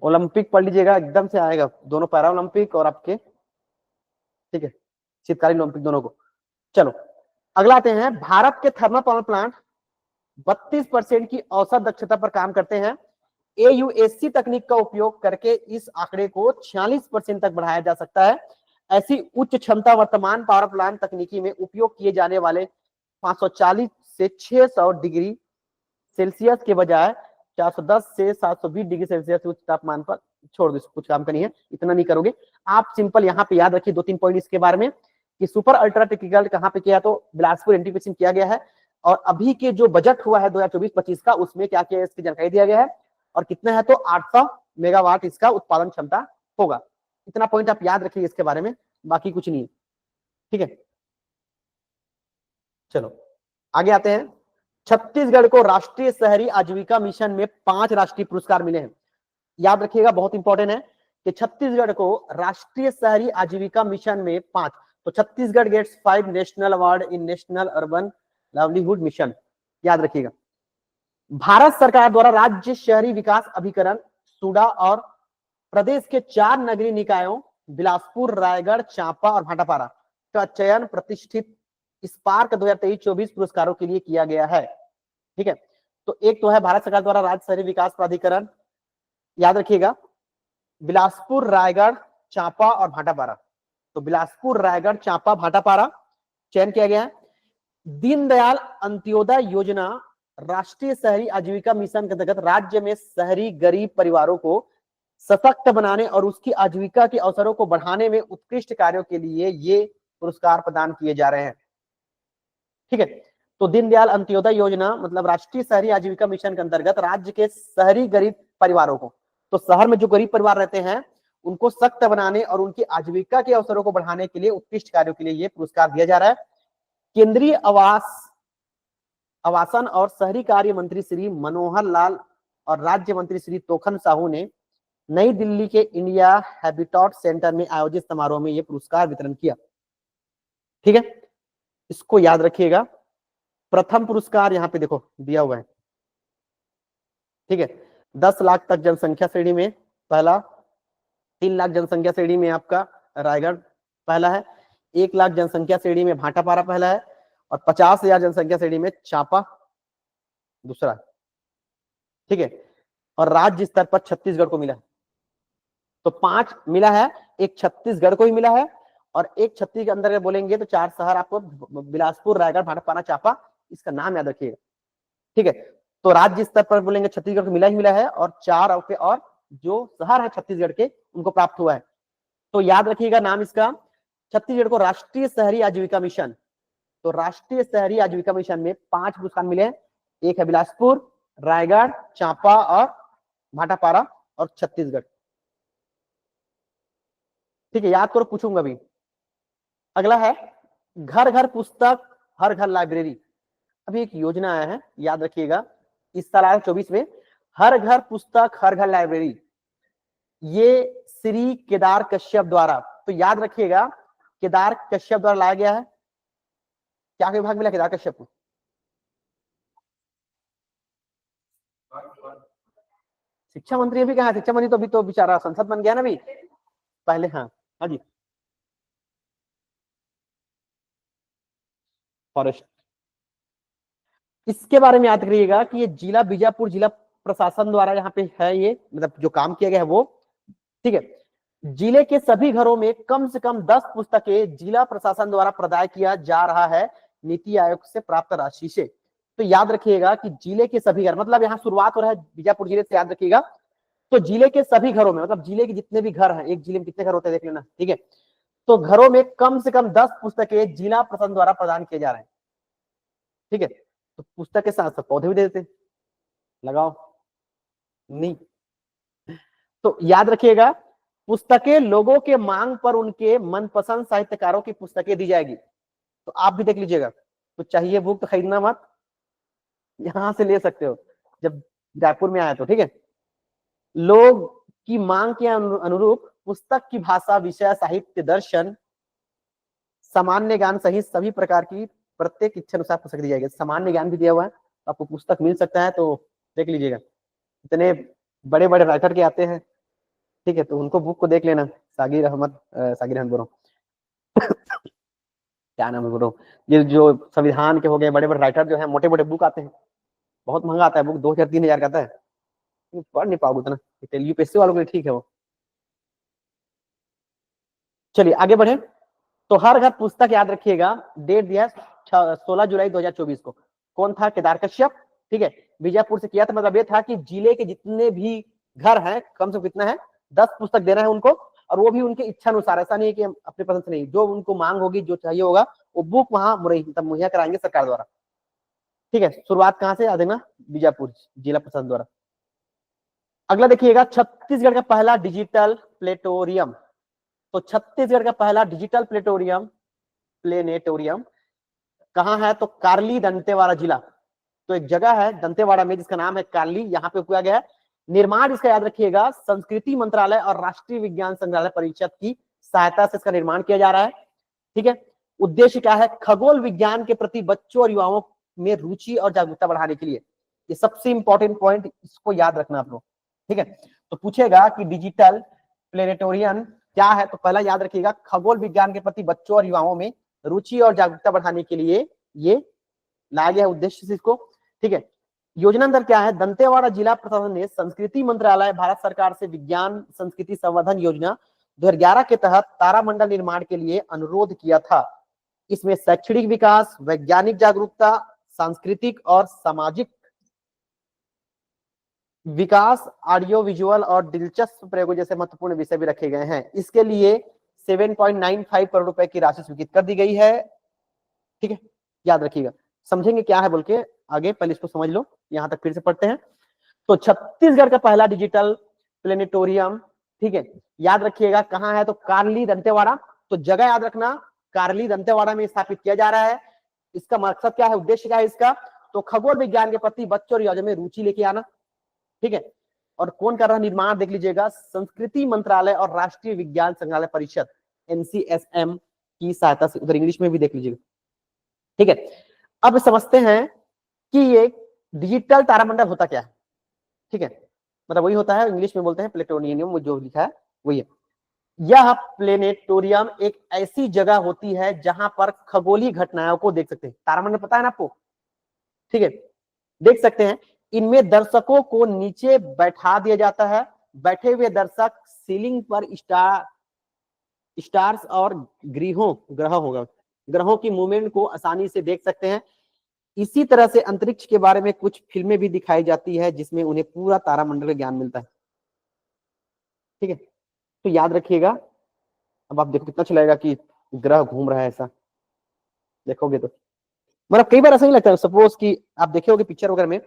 ओलंपिक पढ़ लीजिएगा, एकदम से आएगा, दोनों पैरा ओलंपिक और आपके, ठीक है, शीतकालीन ओलंपिक दोनों को। चलो अगला आते हैं, भारत के थर्मल पावर प्लांट 32% की औसत दक्षता पर काम करते हैं। एयूएससी तकनीक का उपयोग करके इस आंकड़े को 46% तक बढ़ाया जा सकता है। ऐसी उच्च क्षमता वर्तमान पावर प्लांट तकनीकी में उपयोग किए जाने वाले 540 से 600 डिग्री सेल्सियस के बजाय 410 से 720 डिग्री सेल्सियस उच्च तापमान पर छोड़ दो, कुछ काम का नहीं है, इतना नहीं करोगे आप। सिंपल यहाँ पे याद रखिए 2-3 पॉइंट इसके बारे में, कि सुपर अल्ट्रा टेक्निकल कहाँ पे किया, तो बिलासपुर एनटीपीसी में किया गया है, और अभी के जो बजट हुआ है 2024-25 का, उसमें क्या क्या इसकी जानकारी दिया गया है, और कितना है, तो 800 मेगावाट इसका उत्पादन क्षमता होगा। इतना पॉइंट आप याद रखिए इसके बारे में, बाकी कुछ नहीं है, ठीक है। चलो आगे आते हैं, छत्तीसगढ़ को राष्ट्रीय शहरी आजीविका मिशन में 5 राष्ट्रीय पुरस्कार मिले हैं। याद रखिएगा, बहुत इंपॉर्टेंट है कि छत्तीसगढ़ को राष्ट्रीय शहरी आजीविका मिशन में 5, तो Chhattisgarh gets 5 national award in national urban livelihood mission, याद रखिएगा। भारत सरकार द्वारा राज्य शहरी विकास अभिकरण सूडा और प्रदेश के 4 नगरीय निकायों बिलासपुर, रायगढ़, चांपा और भाटापारा का चयन प्रतिष्ठित स्पार्क 2023-24 पुरस्कारों के लिए किया गया है, ठीक है। तो एक तो है भारत सरकार द्वारा राज्य शहरी विकास प्राधिकरण, याद रखिएगा, बिलासपुर, रायगढ़, चांपा और भाटापारा, तो बिलासपुर, रायगढ़, चांपा, भाटापारा चयन किया गया है। दीनदयाल अंत्योदय योजना राष्ट्रीय शहरी आजीविका मिशन के अंतर्गत राज्य में शहरी गरीब परिवारों को सशक्त बनाने और उसकी आजीविका के अवसरों को बढ़ाने में उत्कृष्ट कार्यों के लिए ये पुरस्कार प्रदान किए जा रहे हैं, ठीक है। तो दीनदयाल अंत्योदय योजना मतलब राष्ट्रीय शहरी आजीविका मिशन के अंतर्गत राज्य के शहरी गरीब परिवारों को, तो शहर में जो गरीब परिवार रहते हैं उनको सशक्त बनाने और उनकी आजीविका के अवसरों को बढ़ाने के लिए उत्कृष्ट कार्यों के लिए ये पुरस्कार दिया जा रहा है। केंद्रीय आवासन और शहरी कार्य मंत्री श्री मनोहर लाल और राज्य मंत्री श्री तोखन साहू ने नई दिल्ली के इंडिया हैबिटेट सेंटर में आयोजित समारोह में यह पुरस्कार वितरण किया, ठीक है। इसको याद रखिएगा, प्रथम पुरस्कार यहाँ पे देखो दिया हुआ है, ठीक है। 10 लाख तक जनसंख्या श्रेणी में पहला, 3 लाख जनसंख्या श्रेणी में आपका रायगढ़ पहला है, 1 लाख जनसंख्या श्रेणी में भाटापारा पहला है, और 50,000 जनसंख्या श्रेणी में चांपा दूसरा, ठीक है। और राज्य स्तर पर छत्तीसगढ़ को मिला है, तो 5 मिला है, एक छत्तीसगढ़ को ही मिला है, और एक छत्तीसगढ़ के अंदर बोलेंगे तो 4 शहर आपको बिलासपुर, रायगढ़, भाटापारा, चांपा, इसका नाम याद रखिएगा, ठीक है। तो राज्य स्तर पर बोलेंगे छत्तीसगढ़ को मिला ही मिला है, और 4 और जो शहर है छत्तीसगढ़ के उनको प्राप्त हुआ है। तो याद रखिएगा नाम इसका, छत्तीसगढ़ को राष्ट्रीय शहरी आजीविका मिशन, तो राष्ट्रीय शहरी आजीविका मिशन में 5 पुरस्कार मिले हैं, एक है बिलासपुर, रायगढ़, चांपा और भाटापारा और छत्तीसगढ़, ठीक है। याद करो, पूछूंगा अभी। अगला है घर घर पुस्तक हर घर लाइब्रेरी, अभी एक योजना आया है, याद रखिएगा, इस साल आया 24 में, हर घर पुस्तक हर घर लाइब्रेरी, ये श्री केदार कश्यप द्वारा, तो याद रखिएगा केदार कश्यप द्वारा लाया गया है। क्या विभाग मिला केदार कश्यप को? शिक्षा मंत्री अभी कहा, शिक्षा मंत्री तो अभी तो बेचारा संसद बन गया ना अभी पहले, हाँ हाँ जी, फॉरेस्ट, इसके बारे में याद करिएगा कि ये जिला बीजापुर जिला प्रशासन द्वारा यहाँ पे है, ये मतलब जो काम किया गया है वो, ठीक है। जिले के सभी घरों में कम से कम 10 पुस्तकें जिला प्रशासन द्वारा प्रदाय किया जा रहा है नीति आयोग से प्राप्त राशि से। तो याद रखिएगा कि जिले के सभी घर, मतलब यहाँ शुरुआत हो रहा है बीजापुर जिले से, याद रखिएगा। तो जिले के सभी घरों में, मतलब जिले के जितने भी घर हैं, एक जिले में कितने घर होते हैं देख लेना, ठीक है, तो घरों में कम से कम 10 पुस्तकें जिला प्रशासन द्वारा प्रदान किए जा रहे हैं, ठीक है। तो पुस्तक के साथ साथ पौधे भी दे देते, लगाओ नहीं। तो याद रखिएगा, पुस्तकें लोगों के मांग पर उनके मनपसंद साहित्यकारों की पुस्तकें दी जाएगी। तो आप भी देख लीजिएगा, तो चाहिए बुक तो खरीदना मत, यहां से ले सकते हो जब जयपुर में आया तो, ठीक है। लोग की मांग के अनुरूप पुस्तक की भाषा, विषय, साहित्य, दर्शन, सामान्य ज्ञान सहित सभी प्रकार की प्रत्येक इच्छा अनुसार पुस्तक दी जाएगी। सामान्य ज्ञान भी दिया हुआ है, आपको पुस्तक मिल सकता है, तो देख लीजिएगा। इतने बड़े बड़े राइटर के आते हैं, ठीक है, तो उनको बुक को देख लेना। सागिर अहमद, सागिर अहमद बोलो क्या नाम है बोलो, ये जो संविधान के हो गए बड़े बड़े राइटर जो है, मोटे मोटे बुक आते हैं, बहुत महंगा आता है बुक, 2000-3000 का आता है, पढ़ नहीं पाओगे उतना, यूपीएससी वालों के लिए ठीक है वो। चलिए आगे बढ़े। तो हर घर पुस्तक, याद रखिएगा, डेट दिया 16 जुलाई 2024 को। कौन था? केदार कश्यप, ठीक है, बीजापुर से किया था। मतलब ये था कि जिले के जितने भी घर हैं, कम से कम कितना है, 10 पुस्तक देना है उनको, और वो भी उनके इच्छा अनुसार, ऐसा नहीं है कि अपने पसंद से नहीं, जो उनको मांग होगी, जो चाहिए होगा, वो बुक वहां मुहैया कराएंगे सरकार द्वारा, ठीक है। शुरुआत कहां से, आ देना, बीजापुर जिला प्रशासन द्वारा। अगला देखिएगा, छत्तीसगढ़ का पहला डिजिटल प्लेटोरियम। तो छत्तीसगढ़ का पहला डिजिटल प्लेनेटोरियम कहाँ है? तो कार्ली दंतेवाड़ा जिला। तो एक जगह है दंतेवाड़ा में जिसका नाम है कार्ली, यहाँ पे किया गया है। निर्माण इसका याद रखिएगा, संस्कृति मंत्रालय और राष्ट्रीय विज्ञान संग्रहालय परिषद की सहायता से इसका निर्माण किया जा रहा है, ठीक है। उद्देश्य क्या है? खगोल विज्ञान के प्रति बच्चों और युवाओं में रुचि और जागरूकता बढ़ाने के लिए। ये सबसे इंपॉर्टेंट पॉइंट, इसको याद रखना आप लोग, ठीक है। तो पूछेगा कि डिजिटल प्लेनेटोरियम क्या है, तो पहला याद रखिएगा, खगोल विज्ञान के प्रति बच्चों और युवाओं में रुचि और जागरूकता बढ़ाने के लिए ये लाया गया उद्देश्य से इसको, ठीक है। योजना अंदर क्या है? दंतेवाड़ा जिला प्रशासन ने संस्कृति मंत्रालय, भारत सरकार से विज्ञान संस्कृति संवर्धन योजना 2011 के तहत तारामंडल निर्माण के लिए अनुरोध किया था। इसमें शैक्षणिक विकास, वैज्ञानिक जागरूकता, सांस्कृतिक और सामाजिक विकास, ऑडियो विजुअल और दिलचस्प प्रयोगों जैसे महत्वपूर्ण विषय भी रखे गए हैं। इसके लिए 7.95 करोड़ रुपए की राशि स्वीकृत कर दी गई है, ठीक है। याद रखिएगा, समझेंगे क्या है बोल के आगे, पहले इसको समझ लो, यहां तक फिर से पढ़ते हैं। तो छत्तीसगढ़ का पहला डिजिटल प्लेनेटोरियम, ठीक है, याद रखिएगा कहां है? तो कार्ली दंतेवाड़ा। तो जगह याद रखना, कार्ली दंतेवाड़ा में स्थापित किया जा रहा है। इसका मकसद क्या है, उद्देश्य क्या है इसका? तो खगोल विज्ञान के प्रति बच्चों और युवाओं में रुचि लेके आना, ठीक है। और कौन कर रहा है निर्माण, देख लीजिएगा, संस्कृति मंत्रालय और राष्ट्रीय विज्ञान संग्रहालय परिषद NCSM की सहायता से। उधर इंग्लिश में भी देख लीजिएगा, ठीक है। अब समझते हैं कि ये डिजिटल तारामंडल होता क्या है, ठीक है। मतलब वही होता है, इंग्लिश में बोलते हैं प्लेटोनियम, जो लिखा है वही है। यह प्लेनेटोरियम एक ऐसी जगह होती है जहां पर खगोलीय घटनाओं को देख सकते हैं। तारामंडल पता है ना आपको, ठीक है, देख सकते हैं। इनमें दर्शकों को नीचे बैठा दिया जाता है। बैठे हुए दर्शक सीलिंग पर स्टार्स और ग्रहों की मूवमेंट को आसानी से देख सकते हैं। इसी तरह से अंतरिक्ष के बारे में कुछ फिल्में भी दिखाई जाती है जिसमें उन्हें पूरा तारामंडल का ज्ञान मिलता है, ठीक है। तो याद रखिएगा, अब आप देखो कितना चलेगा कि ग्रह घूम रहा है, ऐसा देखोगे तो मतलब कई बार ऐसा नहीं लगता है। सपोज कि आप देखे होगे पिक्चर वगैरह में,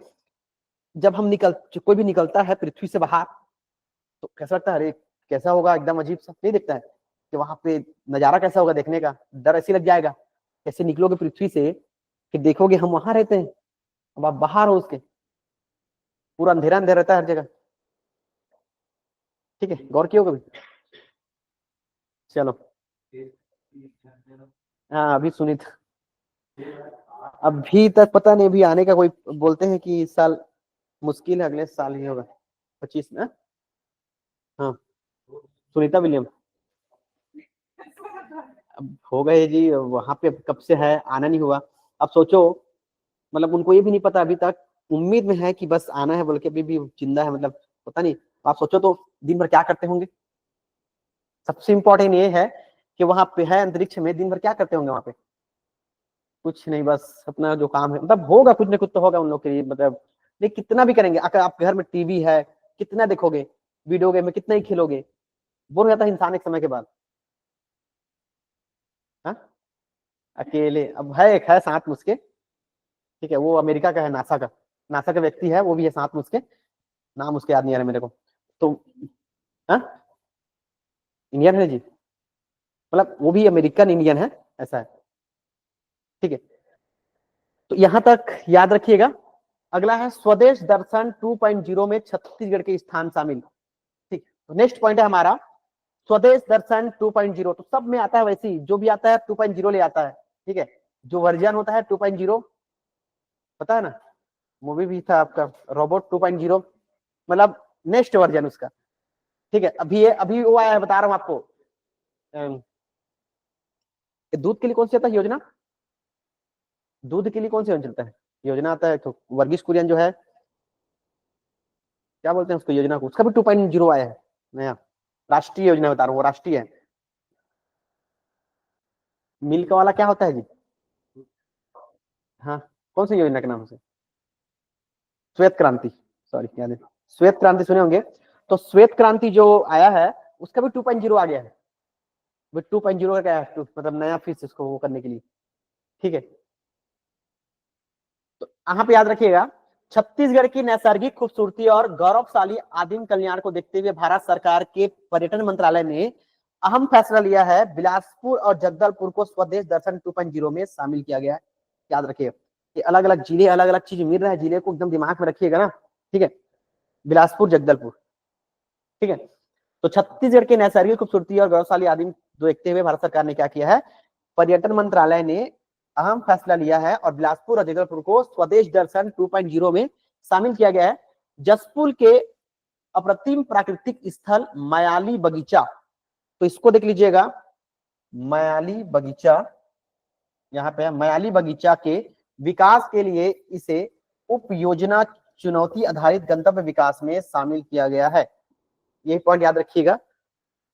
जब हम कोई भी निकलता है पृथ्वी से बाहर, तो कैसा लगता है? अरे कैसा होगा, एकदम अजीब सा नहीं दिखता है कि वहां पे नजारा कैसा होगा देखने का, डर ऐसे लग जाएगा। कैसे निकलोगे पृथ्वी से कि देखोगे हम वहां रहते हैं, अब आप बाहर हो उसके, पूरा अंधेरा अंधेरा रहता है हर जगह, ठीक है। गौर किया होगा? चलो, हाँ अभी सुनी था, अभी तक पता नहीं, अभी आने का कोई बोलते हैं कि इस साल मुश्किल है, अगले साल ही होगा 25 में। हाँ, सुनीता विलियम अब हो गए जी, वहां पे कब से है, आना नहीं हुआ। अब सोचो, मतलब उनको ये भी नहीं पता अभी तक, उम्मीद में है कि बस आना है बोल के, अभी भी जिंदा है, मतलब पता नहीं। आप सोचो तो दिन भर क्या करते होंगे। सबसे इंपॉर्टेंट ये है कि वहां पे है अंतरिक्ष में, दिन भर क्या करते होंगे वहां पे? कुछ नहीं, बस अपना जो काम है, मतलब होगा कुछ ना कुछ तो होगा उन लोग के लिए, मतलब नहीं कितना भी करेंगे। अगर आप घर में टीवी है, कितना देखोगे, वीडियो गेम में कितना ही खेलोगे, बोर हो जाता है इंसान एक समय के बाद। हाँ, अकेले अब है, एक है साथ मुझके, ठीक है, वो अमेरिका का है, नासा का व्यक्ति है, वो भी है साथ मुझके, नाम उसके याद नहीं आ रहा मेरे को। तो हाँ, इंडियन है जी, मतलब वो भी अमेरिकन इंडियन है, ऐसा है, ठीक है। तो यहां तक याद रखिएगा। अगला है स्वदेश दर्शन 2.0 में छत्तीसगढ़ के स्थान शामिल। ठीक, तो नेक्स्ट पॉइंट है हमारा स्वदेश दर्शन 2.0। तो सब में आता है, वैसे ही जो भी आता है 2.0 ले आता है, ठीक है। जो वर्जन होता है 2.0, पता है ना, मूवी भी था आपका रोबोट 2.0, मतलब नेक्स्ट वर्जन उसका, ठीक है। अभी वो आया है, बता रहा हूँ आपको। दूध के लिए कौन सी आता है योजना, दूध के लिए कौन सी योजना चलता है, योजना आता है तो वर्गीस कुरियन जो है, क्या बोलते हैं उसको योजना को, उसका भी 2.0 आया है नया, राष्ट्रीय योजना बता रहा हूँ, वो राष्ट्रीय है। मिल्क वाला क्या होता है जी, हाँ, कौन सी योजना के नाम से, श्वेत क्रांति, सॉरी याद है, श्वेत क्रांति सुने होंगे। तो श्वेत क्रांति जो आया है उसका भी 2.0 आ गया है, वो 2.0 का क्या है, मतलब नया फीस इसको वो करने के लिए, ठीक है। तो यहाँ पे याद रखिएगा, छत्तीसगढ़ की नैसर्गिक खूबसूरती और गौरवशाली आदिम कल्याण को देखते हुए भारत सरकार के पर्यटन मंत्रालय ने अहम फैसला लिया है, बिलासपुर और जगदलपुर को स्वदेश दर्शन 2.0 में शामिल किया गया है। याद रखिए, ये अलग अलग जिले, अलग अलग चीज मिल रहा है, जिले को एकदम दिमाग में रखिएगा ना, ठीक है। बिलासपुर, जगदलपुर, ठीक है। तो छत्तीसगढ़ के नैसर्गिक खूबसूरती और गौरवशाली आदिम देखते हुए भारत सरकार ने क्या किया है, पर्यटन मंत्रालय ने अहम फैसला लिया है और बिलासपुर और जगदलपुर को स्वदेश दर्शन 2.0 में शामिल किया गया है। जसपुर के अप्रतिम प्राकृतिक स्थल मायाली बगीचा, तो इसको देख लीजिएगा, मायाली बगीचा, यहाँ पे मायाली बगीचा के विकास के लिए इसे उप योजना चुनौती आधारित गंतव्य विकास में शामिल किया गया है। ये पॉइंट याद रखिएगा,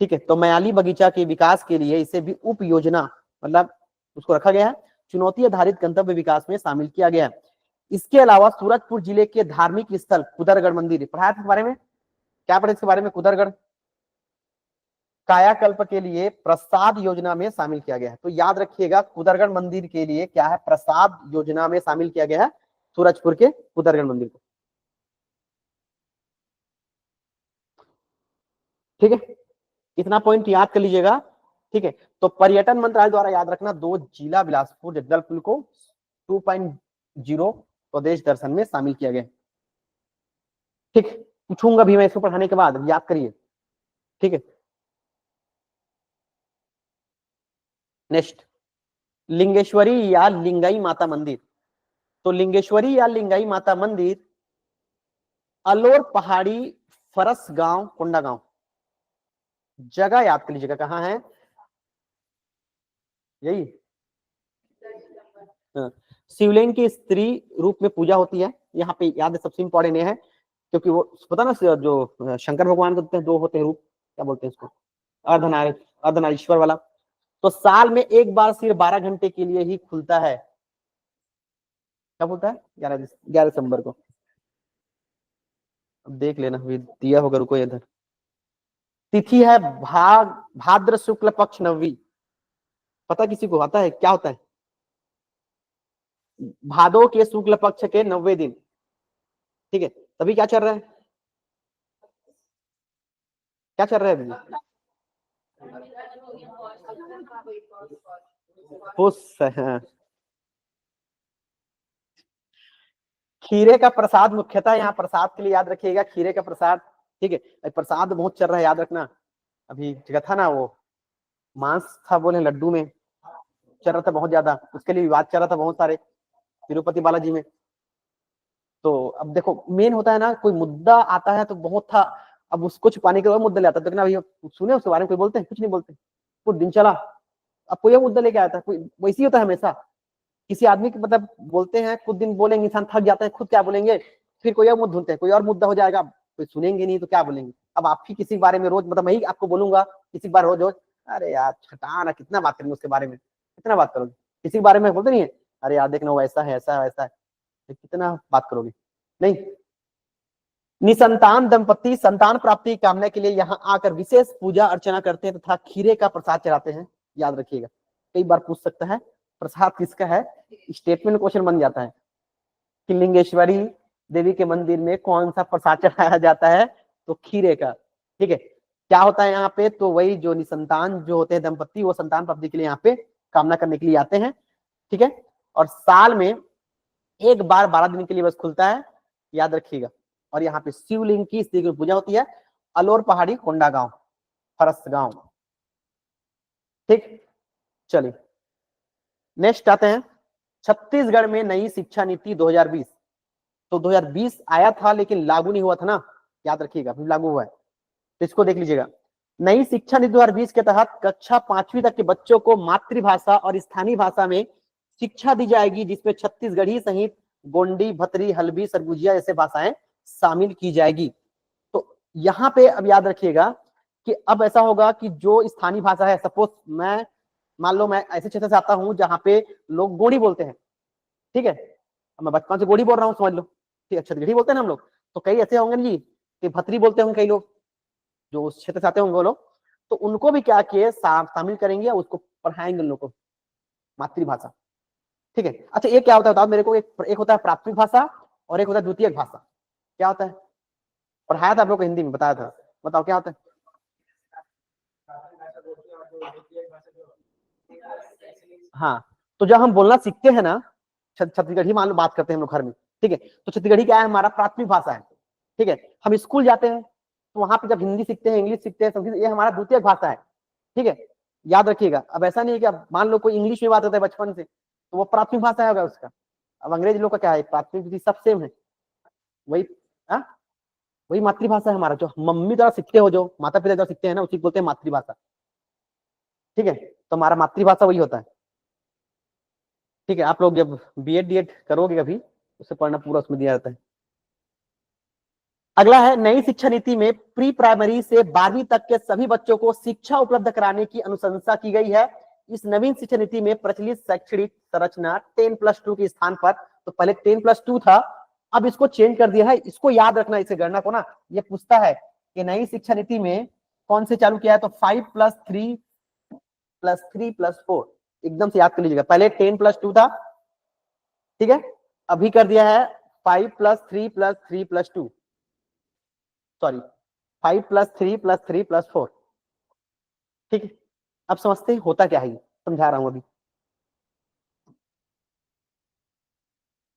ठीक है। तो मायाली बगीचा के विकास के लिए इसे भी उप योजना, मतलब उसको रखा गया है, चुनौती आधारित गंतव्य विकास में शामिल किया गया है। इसके अलावा सूरजपुर जिले के धार्मिक स्थल कुदरगढ़ मंदिर, पढ़ा इसके बारे में, क्या पढ़ा इसके बारे में, कुदरगढ़ कायाकल्प के लिए प्रसाद योजना में शामिल किया गया है। तो याद रखिएगा, कुदरगढ़ मंदिर के लिए क्या है, प्रसाद योजना में शामिल किया गया है सूरजपुर के कुदरगढ़ मंदिर को, ठीक है। इतना पॉइंट याद कर लीजिएगा, ठीक है। तो पर्यटन मंत्रालय द्वारा याद रखना, दो जिला बिलासपुर जगदलपुर को 2.0 स्वदेश दर्शन में शामिल किया गया, ठीक। पूछूंगा भी मैं इसको पढ़ाने के बाद, याद करिए, ठीक है। नेक्स्ट, लिंगेश्वरी या लिंगाई माता मंदिर। तो लिंगेश्वरी या लिंगाई माता मंदिर अलोर पहाड़ी, फरस गांव, कोंडा गांव, जगह याद कर लीजिएगा कहाँ है, यही, हाँ। शिवलिंग की स्त्री रूप में पूजा होती है, यहाँ पे याद है, सबसे इंपॉर्टेंट ये है, क्योंकि वो पता ना, जो शंकर भगवान होते हैं, दो होते हैं रूप, क्या बोलते हैं इसको, अर्धनारीश्वर वाला। तो साल में एक बार सिर्फ 12 घंटे के लिए ही खुलता है, क्या बोलता है, 11 दिसंबर को, अब देख लेना, दिया होगा, रुको इधर। तिथि है भाद्र शुक्ल पक्ष नववी, पता किसी को आता है क्या होता है, भादो के शुक्ल पक्ष के 90 दिन, ठीक है। तभी क्या चल रहा है, क्या चल रहा है अभी, हाँ। खीरे का प्रसाद मुख्यतः, यहाँ प्रसाद के लिए याद रखिएगा, खीरे का प्रसाद, ठीक है। प्रसाद बहुत चल रहा है, याद रखना। अभी जगह था ना, वो मांस था, बोले लड्डू में चल रहा था बहुत ज्यादा, उसके लिए विवाद चल रहा था बहुत सारे, तिरुपति बालाजी में। तो अब देखो, मेन होता है ना, कोई मुद्दा आता है तो बहुत था, अब उसको छुपाने के बाद मुद्दा ले आता है, तो ना भैया सुने उसके बारे में, कोई बोलते हैं, कुछ नहीं बोलते, कुछ दिन चला, अब कोई मुद्दा लेके आया था, कोई वैसे ही होता है हमेशा, किसी आदमी के मतलब बोलते हैं, कुछ दिन बोलेंगे, इंसान थक जाता है, खुद क्या बोलेंगे, फिर कोई और मुद्दा ढूंढते हैं, कोई और मुद्दा हो जाएगा, कोई सुनेंगे नहीं तो क्या बोलेंगे। अब आप ही किसी के बारे में रोज, मतलब मैं ही आपको बोलूंगा किसी बार रोज रोज, अरे यार छटा ना, कितना बात करेंगे उसके बारे में, कितना बात करोगे, किसी के बारे में बोलते नहीं है, अरे यार देखना वो ऐसा है, ऐसा है, ऐसा है, कितना बात करोगे, नहीं। निसंतान दंपति संतान प्राप्ति की कामना के लिए यहाँ आकर विशेष पूजा अर्चना करते हैं तथा खीरे का प्रसाद चढ़ाते हैं। याद रखिएगा, कई बार पूछ सकता है प्रसाद किसका है, स्टेटमेंट क्वेश्चन बन जाता है कि लिंगेश्वरी देवी के मंदिर में कौन सा प्रसाद चढ़ाया जाता है, तो खीरे का। ठीक है, क्या होता है यहाँ पे, तो वही जो निसंतान जो होते हैं दंपति, वो संतान प्राप्ति के लिए यहाँ पे कामना करने के लिए आते हैं। ठीक है, और साल में एक बार 12 दिन के लिए बस खुलता है, याद रखिएगा। और यहाँ पे शिवलिंग की स्त्री की पूजा होती है, अलोर पहाड़ी कोंडा गांव, फरस गांव। ठीक, चलिए नेक्स्ट आते हैं, छत्तीसगढ़ में नई शिक्षा नीति 2020। तो 2020 आया था लेकिन लागू नहीं हुआ था ना, याद रखिएगा, अभी लागू हुआ है, तो इसको देख लीजिएगा। नई शिक्षा नीति 2020 के तहत कक्षा 5वीं तक के बच्चों को मातृभाषा और स्थानीय भाषा में शिक्षा दी जाएगी, जिसमें छत्तीसगढ़ी सहित गोंडी, भतरी, हल्बी, सरगुजिया जैसे भाषाएं शामिल की जाएगी। तो यहाँ पे अब याद रखिएगा कि अब ऐसा होगा कि जो स्थानीय भाषा है, सपोज मैं मान लो मैं ऐसे क्षेत्र से आता हूँ जहाँ पे लोग गोंडी बोलते हैं, ठीक है, मैं बचपन से गोंडी बोल रहा हूँ, समझ लो, ठीक है, छत्तीसगढ़ी बोलते हैं ना हम लोग, तो कई ऐसे होंगे ना जी कि भतरी बोलते होंगे कई लोग जो उस क्षेत्र से आते होंगे वो लोग, तो उनको भी क्या किए शामिल करेंगे, उसको पढ़ाएंगे उन लोग को मातृभाषा। ठीक है, अच्छा ये क्या होता है बताओ मेरे को, एक होता है प्राथमिक भाषा और एक होता है द्वितीयक भाषा। क्या होता है, पढ़ाया था आप लोग को हिंदी में, बताया था, बताओ क्या होता है। हाँ, तो जब हम बोलना सीखते हैं ना, छत्तीसगढ़ी मान लो बात करते हैं हम लोग घर में, ठीक है, तो छत्तीसगढ़ी क्या है, हमारा प्राथमिक भाषा है। ठीक है, हम स्कूल जाते हैं तो वहां पे जब हिंदी सीखते हैं, इंग्लिश सीखते हैं, संस्कृत, ये हमारा द्वितीयक भाषा है। ठीक है, याद रखिएगा। अब ऐसा नहीं है कि अब मान लो कोई इंग्लिश में बात करता है बचपन से, तो वो प्राथमिक भाषा होगा उसका। अब अंग्रेज लोग का क्या है, प्राथमिक सब सेम है, वही वही मातृभाषा है हमारा, जो मम्मी द्वारा सीखते हो, जो माता पिता द्वारा सीखते हैं ना, उसी बोलते हैं मातृभाषा। ठीक है, तो हमारा मातृभाषा वही होता है। ठीक है, आप लोग जब बीएड डीएड करोगे कभी, उससे पढ़ना पूरा उसमें दिया जाता है। अगला है, नई शिक्षा नीति में प्री प्राइमरी से 12वीं तक के सभी बच्चों को शिक्षा उपलब्ध कराने की अनुशंसा की गई है। इस नवीन शिक्षा नीति में प्रचलित शैक्षणिक संरचना 10+2 के स्थान पर, तो पहले 10+2 था, अब इसको चेंज कर दिया है। इसको याद रखना, इसे गणना को ना, ये पूछता है कि नई शिक्षा नीति में कौन से चालू किया है, तो 5+3+3+4, एकदम से याद कर लीजिएगा। पहले 10+2 था, ठीक है, अभी कर दिया है 5+3+3+2, सॉरी 5+3+3+4। ठीक है, अब समझते हैं होता क्या है, समझा रहा हूं अभी।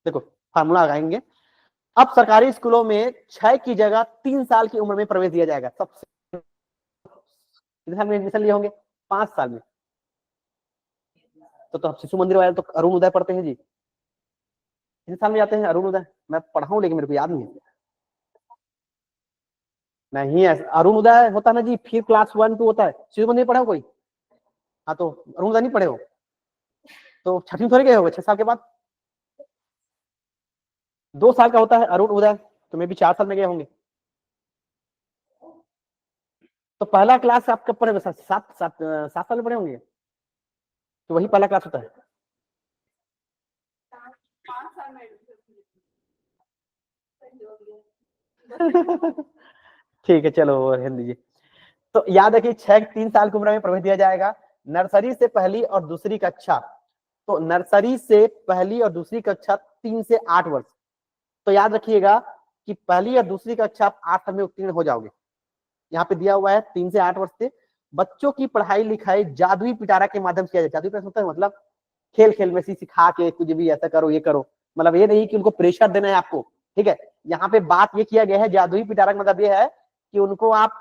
देखो फार्मूला लगाएंगे। अब सरकारी स्कूलों में 6 की जगह 3 साल की उम्र में प्रवेश दिया जाएगा। सबसे में एडमिशन लिए होंगे 5 साल में, तो शिशु मंदिर वाले तो अरुण उदय पढ़ते हैं जी, 3 साल में जाते हैं अरुण उदय। मैं पढ़ा हूं लेकिन मेरे को याद नहीं है। नहीं है, अरुण उदय होता है ना जी, फिर क्लास 1 2 होता है। शिशु मंदिर पढ़े हो कोई? हाँ, तो अरुण उदय नहीं पढ़े हो तो 6वीं थोड़ी गए होगे, 6 साल के बाद। 2 साल का होता है अरुण उदय, तो मैं भी 4 साल में गए होंगे। तो पहला क्लास आप कब पढ़े, 7 साल में पढ़े होंगे, तो वही पहला क्लास होता है। ठीक है, चलो रहने दीजिए। तो याद है कि 3 साल की उम्र में प्रवेश दिया जाएगा। नर्सरी से पहली और दूसरी कक्षा, तो नर्सरी से पहली और दूसरी कक्षा 3 से 8 वर्ष। तो याद रखिएगा कि पहली और दूसरी कक्षा आप 8 साल में उत्तीर्ण हो जाओगे। यहाँ पे दिया हुआ है 3 से 8 वर्ष से। बच्चों की पढ़ाई लिखाई जादुई पिटारा के माध्यम से किया जाए। जादुई पिटारा मतलब खेल खेल में सिखा के कुछ भी ऐसा करो ये करो, मतलब ये नहीं कि उनको प्रेशर देना है आपको। ठीक है, यहाँ पे बात ये किया गया है, जादुई पिटारा का मतलब ये है कि उनको आप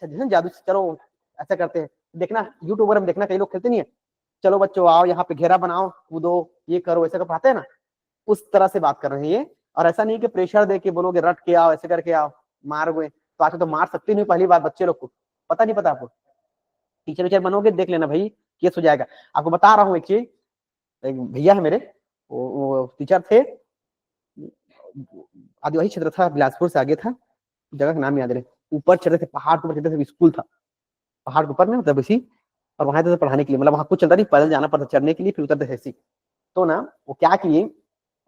जादू चलो ऐसा करते हैं, देखना यूट्यूब में देखना, कई लोग खेलते नहीं है, चलो बच्चों आओ यहाँ पे घेरा बनाओ, कूदो, ये करो, ऐसा कर पाते हैं ना, उस तरह से बात कर रहे हैं ये। और ऐसा नहीं कि प्रेशर दे के बोलोगे रट के आओ, ऐसे करके आओ, मारोगे तो आके तो मार सकते नहीं। पहली बात बच्चे लोग को पता नहीं, पता आपको, टीचर वीचर बनोगे देख लेना भाई, केस हो जाएगा। आपको बता रहा हूँ एक चीज, एक भैया है मेरे, वो टीचर थे, आदिवासी क्षेत्र था, बिलासपुर से आगे था, जगह का नाम याद रहे, ऊपर चढ़ते थे, पहाड़ के ऊपर चढ़ते थे, स्कूल था पहाड़ के ऊपर में, मतलब इसी, और वहां से पढ़ाने के लिए, मतलब वहां कुछ चलता नहीं, पैदल जाना पड़ता चढ़ने के लिए, फिर उतरते थे ऐसी। तो ना वो क्या किए,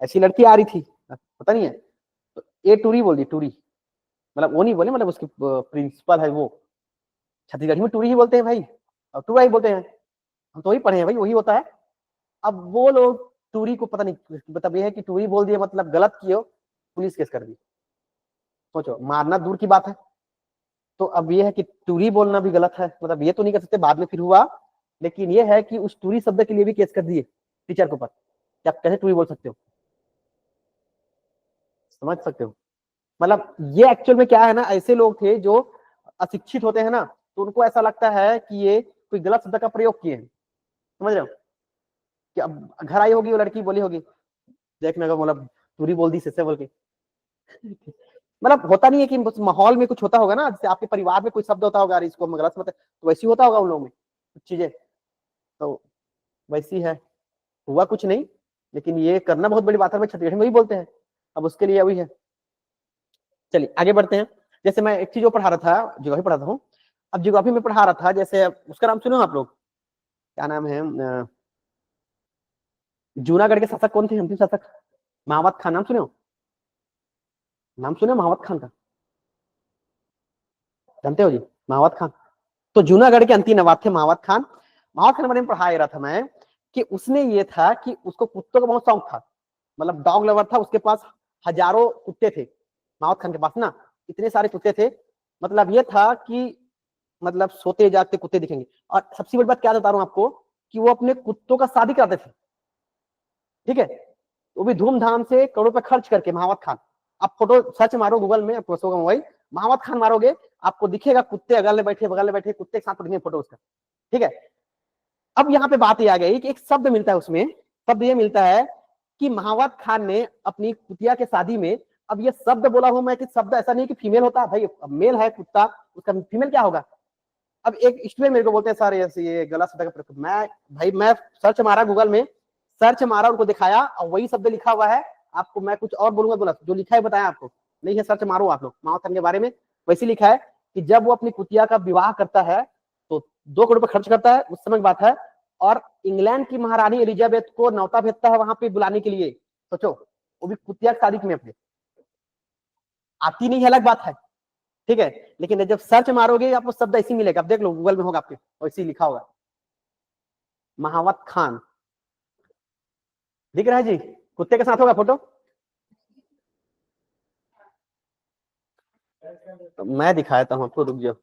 ऐसी लड़की आ रही थी, पता नहीं है, तो ए टूरी बोल दी, टूरी, मतलब वो नहीं बोले, मतलब उसके प्रिंसिपल है वो, छत्तीसगढ़ी में टूरी ही बोलते हैं भाई, और टूरा ही बोलते हैं, हम तो वही पढ़े हैं भाई, वही होता है। अब वो लोग टूरी को पता नहीं, मतलब ये है कि टूरी बोल दिए मतलब गलत किए, पुलिस केस कर दी। सोचो, मारना दूर की बात है, तो अब ये है कि टूरी बोलना भी गलत है, मतलब ये तो नहीं कर सकते, बाद में फिर हुआ, लेकिन ये है कि उस टूरी शब्द के लिए भी केस कर दिए टीचर के ऊपर, कि आप कैसे टूरी बोल सकते हो, समझ सकते हो। मतलब ये एक्चुअल में क्या है ना, ऐसे लोग थे जो अशिक्षित होते हैं ना, तो उनको ऐसा लगता है कि ये कोई गलत शब्द का प्रयोग किए हैं, समझ रहे हो, कि अब घर आई होगी वो लड़की, बोली होगी, देख मैं मतलब टूरी बोल दी से बोल के, मतलब होता नहीं है कि माहौल में कुछ होता होगा ना, जैसे आपके परिवार में कोई शब्द होता होगा, इसको गलत मत, तो वैसी होता होगा उन लोगों में कुछ चीजें, तो वैसी है, हुआ कुछ नहीं, लेकिन ये करना बहुत बड़ी बात है, छत्तीसगढ़ में ही बोलते हैं, अब उसके लिए अभी है। चलिए आगे बढ़ते हैं। जैसे मैं एक चीज वो पढ़ा रहा था, ज्योग्राफी पढ़ा था हूँ, अब ज्योग्राफी में पढ़ा रहा था, जैसे उसका नाम सुनो आप लोग, क्या नाम है, जूनागढ़ के शासक कौन थे, अंतिम शासक, महावत खान, नाम सुने हो, नाम सुने महावत खान का, जानते हो जी, महावत खान, तो जूनागढ़ के अंतिम नवाब थे महावत खान। महावत खान के बारे में पढ़ा रहा था मैं, कि उसने ये था कि उसको कुत्तों का बहुत शौक था, मतलब डॉग लवर था, उसके पास हजारों कुत्ते थे, महावत खान के पास ना इतने सारे कुत्ते थे, मतलब ये था कि मतलब सोते जागते कुत्ते दिखेंगे, और सबसे बड़ी बात क्या बता रहा हूं आपको, कि वो अपने कुत्तों का शादी कराते थे, ठीक है, वो भी धूमधाम से करोड़ों रुपए खर्च करके। महावत खान, आप फोटो सर्च मारो गूगल में, आपको होगा मोबाइल, महावत खान मारोगे, आपको दिखेगा कुत्ते अगल में बैठे, बगल में बैठे कुत्ते के साथ दिखेंगे फोटो उसका, ठीक है। अब यहाँ पे बात ये आ गई कि एक शब्द मिलता है उसमें, शब्द ये मिलता है कि महावत खान ने अपनी कुतिया के शादी में, अब ये शब्द बोला हूं मैं कि शब्द ऐसा नहीं कि फीमेल होता है भाई, मेल है कुत्ता, उसका फीमेल क्या होगा। अब एक स्टूडेंट मेरे को बोलते हैं सर ये गलत शब्द का प्रयोग, मैं भाई मैं सर्च मारा गूगल में, सर्च मारा, उनको दिखाया, और वही शब्द लिखा हुआ है, आपको मैं कुछ और बोलूंगा, बोला जो लिखा है बताया आपको, नहीं है सर्च मारो आप लोग, महावत खान के बारे में वैसे लिखा है कि जब वो अपनी कुतिया का विवाह करता है तो 2 करोड़ रुपए खर्च करता है, उस समय की बात है, और इंग्लैंड की महारानी एलिजाबेथ को न्योता भेजता है वहां पे बुलाने के लिए, सोचो, वो भी कुतिया की शादी में अपने, आती नहीं है अलग बात है, ठीक है, लेकिन जब सर्च मारोगे आपको शब्द ऐसी मिलेगा, आप देख लो गूगल में होगा आपके, वैसे लिखा होगा महावत खान, दिख रहा है जी, कुत्ते के साथ होगा फोटो, तो मैं दिखाता हूँ आपको, रुक जाओ,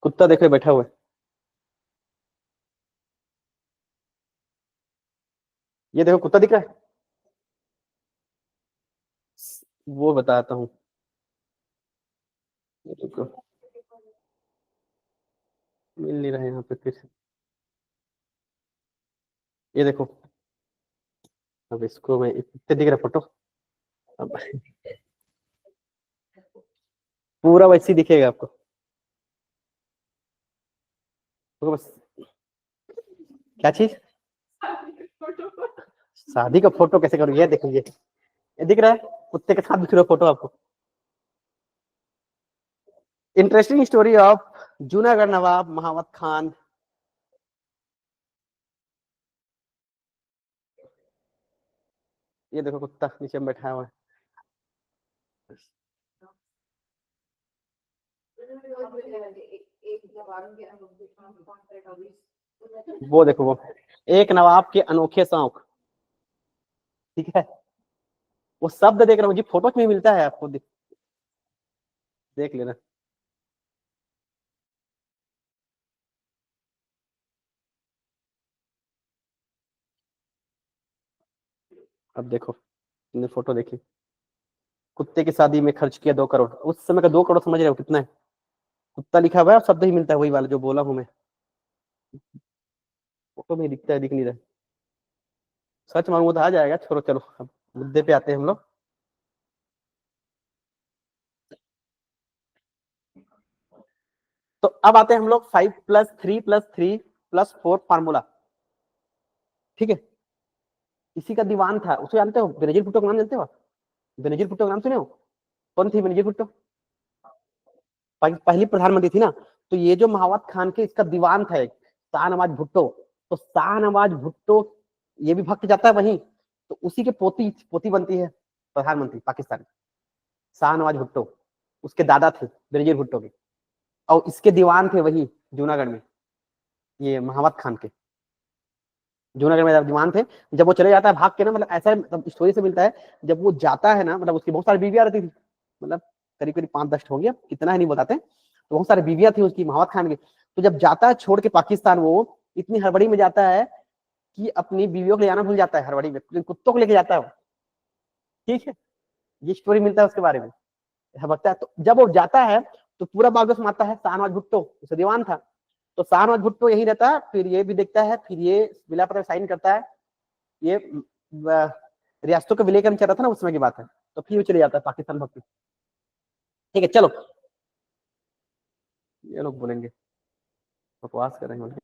कुत्ता देखो बैठा हुआ है, ये देखो कुत्ता दिख रहा है, वो बताता हूँ, मिल नहीं रहा है यहाँ पे फिर, ये देखो, अब इसको मैं, कुत्ते दिख रहा फोटो, अब पूरा वैसे ही दिखेगा आपको, तो बस, क्या चीज, शादी का फोटो कैसे करोगे, ये देखो, ये दिख रहा है, कुत्ते के साथ दिख रहा फोटो आपको, इंटरेस्टिंग स्टोरी ऑफ जूनागढ़ नवाब महावत खान, ये देखो कुत्ता नीचे में बैठा हुआ है, वो देखो वो, एक नवाब के अनोखे शौक, ठीक है, वो शब्द देख रहा हूँ जी, फोटो में मिलता है आपको, देख लेना, अब देखो, तुमने फोटो देखी, कुत्ते की शादी में खर्च किया 2 करोड़, उस समय का 2 करोड़ समझ रहे हो कितना है, कुत्ता लिखा हुआ है, शब्द ही मिलता है वही वाला जो बोला हूं मैं, फोटो में दिखता है, दिख नहीं रहा है, सच मांगू तो आ जाएगा, छोड़ो चलो, अब मुद्दे पे आते हैं हम लोग। तो अब आते हैं हम लोग 5+3+3 +4 फार्मूला, ठीक है। इसी का दीवान था, उसे जानते हो, बेनजीर भुट्टो का नाम जानते हो आप? बेनजीर भुट्टो का नाम सुने हो? कौन थी बेनजीर भुट्टो? पहली प्रधानमंत्री थी ना। तो ये जो महावत खान के, इसका दीवान था एक, शाहनवाज भुट्टो। तो शाहनवाज भुट्टो ये भी भक्त जाता है वहीं, तो उसी के पोती पोती बनती है प्रधानमंत्री पाकिस्तान। शाहनवाज भुट्टो उसके दादा थे बेनजीर भुट्टो के, और इसके दीवान थे वही जूनागढ़ में, ये महावत खान के जूनागढ़ में दीवान थे। जब वो चले जाता है भाग के ना, मतलब ऐसा मतलब स्टोरी से मिलता है, जब वो जाता है ना, मतलब उसकी बहुत सारी बीवियां रहती थी, मतलब करीब करीब 5-10 हो गया, कितना है नहीं बताते, तो बहुत सारी बीवियां थी उसकी महावत खान की। तो जब जाता है छोड़ के पाकिस्तान, वो इतनी हड़बड़ी में जाता है कि अपनी बीवियों को ले जाना भूल जाता है, हड़बड़ी में कुत्तों को लेके जाता है वो, ठीक है। ये स्टोरी मिलता है उसके बारे में, भगता है। तो जब वो जाता है तो पूरा बागदोश मारता है शाहनवाज भुट्टो, उसे दीवान था। तो शाहनवाज भुट्टो यही रहता है, फिर ये भी देखता है, फिर ये विलापत्र साइन करता है। ये रियासतों का विलय चल रहा था ना, उस समय की बात है। तो फिर चले जाता है पाकिस्तान भक्ति, ठीक है। चलो, ये लोग बोलेंगे बकवास कर रहे हैं।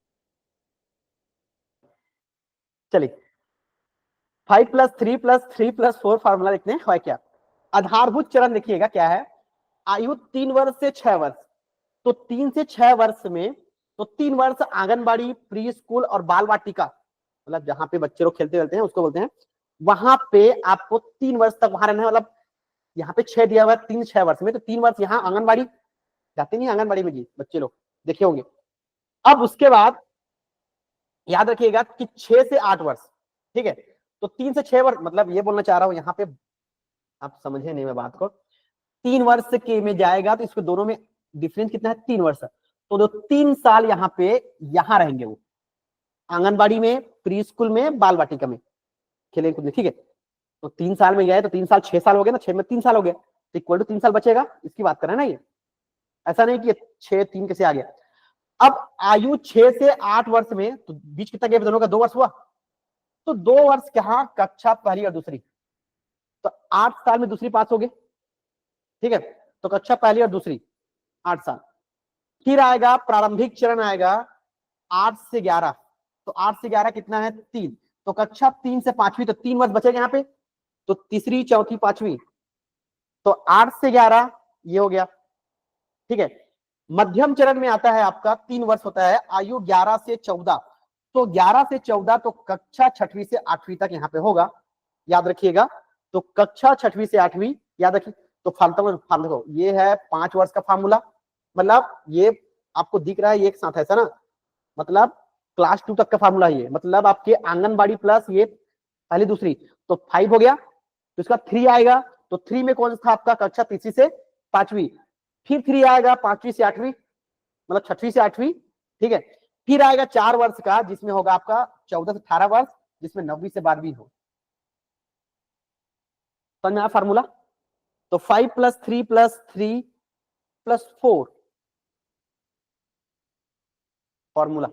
चलिए, 5+3+3+4 फार्मूला देखते हैं है क्या। आधारभूत चरण देखिएगा क्या है। आयु 3 वर्ष से 6 वर्ष, तो 3 से 6 वर्ष में, तो 3 वर्ष आंगनबाड़ी, प्री स्कूल और बाल वाटिका, मतलब जहां पे बच्चे लोग खेलते रहते हैं उसको बोलते हैं, वहां पे आपको 3 वर्ष तक वहां रहना है। मतलब यहाँ पे 6 दिया हुआ है, 3-6 वर्ष में, तो 3 वर्ष यहाँ आंगनबाड़ी जाते नहीं, आंगनबाड़ी में जी बच्चे लोग देखे होंगे। अब उसके बाद याद रखिएगा कि 6 से 8 वर्ष, ठीक है। तो 3 से 6 वर्ष, मतलब ये बोलना चाह रहा हूं यहाँ पे, आप समझे नहीं मैं बात को, 3 वर्ष के में जाएगा तो इसको दोनों में डिफरेंस कितना है, 3 वर्ष। तो जो 3 साल यहाँ पे यहाँ रहेंगे वो, आंगनबाड़ी में, प्री स्कूल में, बाल वाटिका में खेले कूदे, ठीक है। तो 3 साल में गए तो 3 साल 6 साल हो गए ना, 6 में 3 साल हो गया, तो इक्वल टू 3 साल बचेगा, इसकी बात कर रहे हैं ना ये। ऐसा नहीं कि 6-3 कैसे आ गया। अब आयु 6 से 8 वर्ष में, तो बीच कितना गैप दोनों का, 2 वर्ष हुआ। तो 2 वर्ष कहाँ, कक्षा पहली और दूसरी, तो 8 साल में दूसरी पास हो गए, ठीक है। तो कक्षा पहली और दूसरी 8 साल। फिर आएगा प्रारंभिक चरण आएगा 8 से 11, तो 8 से 11 कितना है, 3, तो कक्षा 3 से 5वीं, तो 3 वर्ष बचेगा यहाँ पे, तो तीसरी, चौथी, 5वीं, तो 8 से 11 ये हो गया, ठीक है। मध्यम चरण में आता है आपका 3 वर्ष होता है, आयु 11 से 14, तो 11 से 14 तो कक्षा 6वीं से 8वीं तक यहाँ पे होगा, याद रखिएगा। तो कक्षा 6वीं से 8वीं याद रखिए। तो फार्मूला ये है 5 वर्ष का फार्मूला, मतलब ये आपको दिख रहा है ये एक साथ ऐसा ना, मतलब क्लास 2 तक का फार्मूला ये, मतलब आपके आंगनबाड़ी प्लस ये पहली दूसरी, तो 5 हो गया। तो इसका 3 आएगा, तो 3 में कौन सा था आपका, कक्षा तीसरी से 5वीं। फिर 3 आएगा 5वीं से 8वीं, मतलब 6वीं से 8वीं, ठीक है। फिर आएगा 4 वर्ष का, जिसमें होगा आपका 14 से 18 वर्ष, जिसमें 9वीं से 12वीं हो। समझ में आया फार्मूला। तो 5+3+3+4 फॉर्मूला।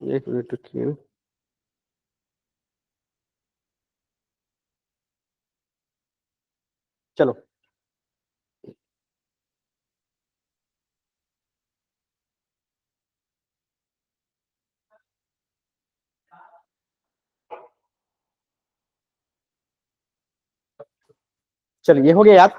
एक मिनट रुकिए, चलो चलिए, ये हो गया याद।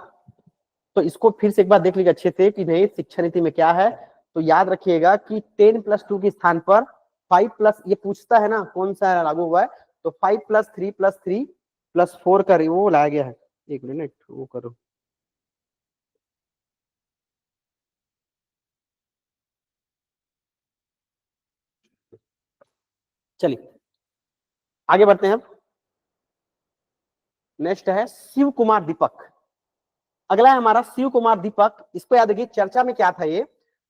तो इसको फिर से एक बार देख लीजिए अच्छे से कि नई शिक्षा नीति में क्या है। तो याद रखिएगा कि 10+2 के स्थान पर 5+, ये पूछता है ना कौन सा लागू हुआ है, तो 5+3+3+4 का वो लाया गया है। एक मिनट वो करो, चलिए आगे बढ़ते हैं। नेक्स्ट है शिव कुमार दीपक। अगला है हमारा शिव कुमार दीपक। इसको याद रखिए, चर्चा में क्या था ये,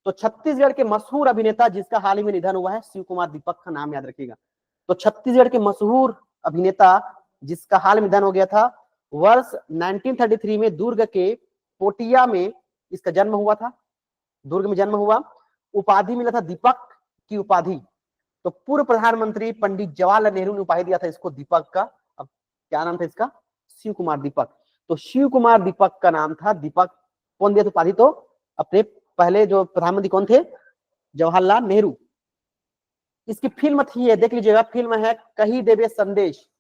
तो छत्तीसगढ़ के मशहूर अभिनेता जिसका हाल ही में निधन हुआ है, शिव कुमार दीपक का नाम याद रखिएगा। तो छत्तीसगढ़ के मशहूर अभिनेता जिसका हाल में निधन हो गया था, वर्ष 1933 में दुर्ग के पोटिया में इसका जन्म हुआ था, दुर्ग में जन्म हुआ। उपाधि मिला था दीपक की उपाधि। तो पूर्व प्रधानमंत्री पंडित जवाहरलाल नेहरू ने उपाधि दिया था इसको दीपक का। अब क्या नाम था इसका? शिव कुमार दीपक। तो शिव कुमार दीपक का नाम था दीपक। कौन दिया था उपाधि? तो अपने पहले जो प्रधानमंत्री कौन थे? जवाहरलाल नेहरू। इसकी फिल्म थी, ये देख लीजिएगा, फिल्म है कहीं देवे संदेश,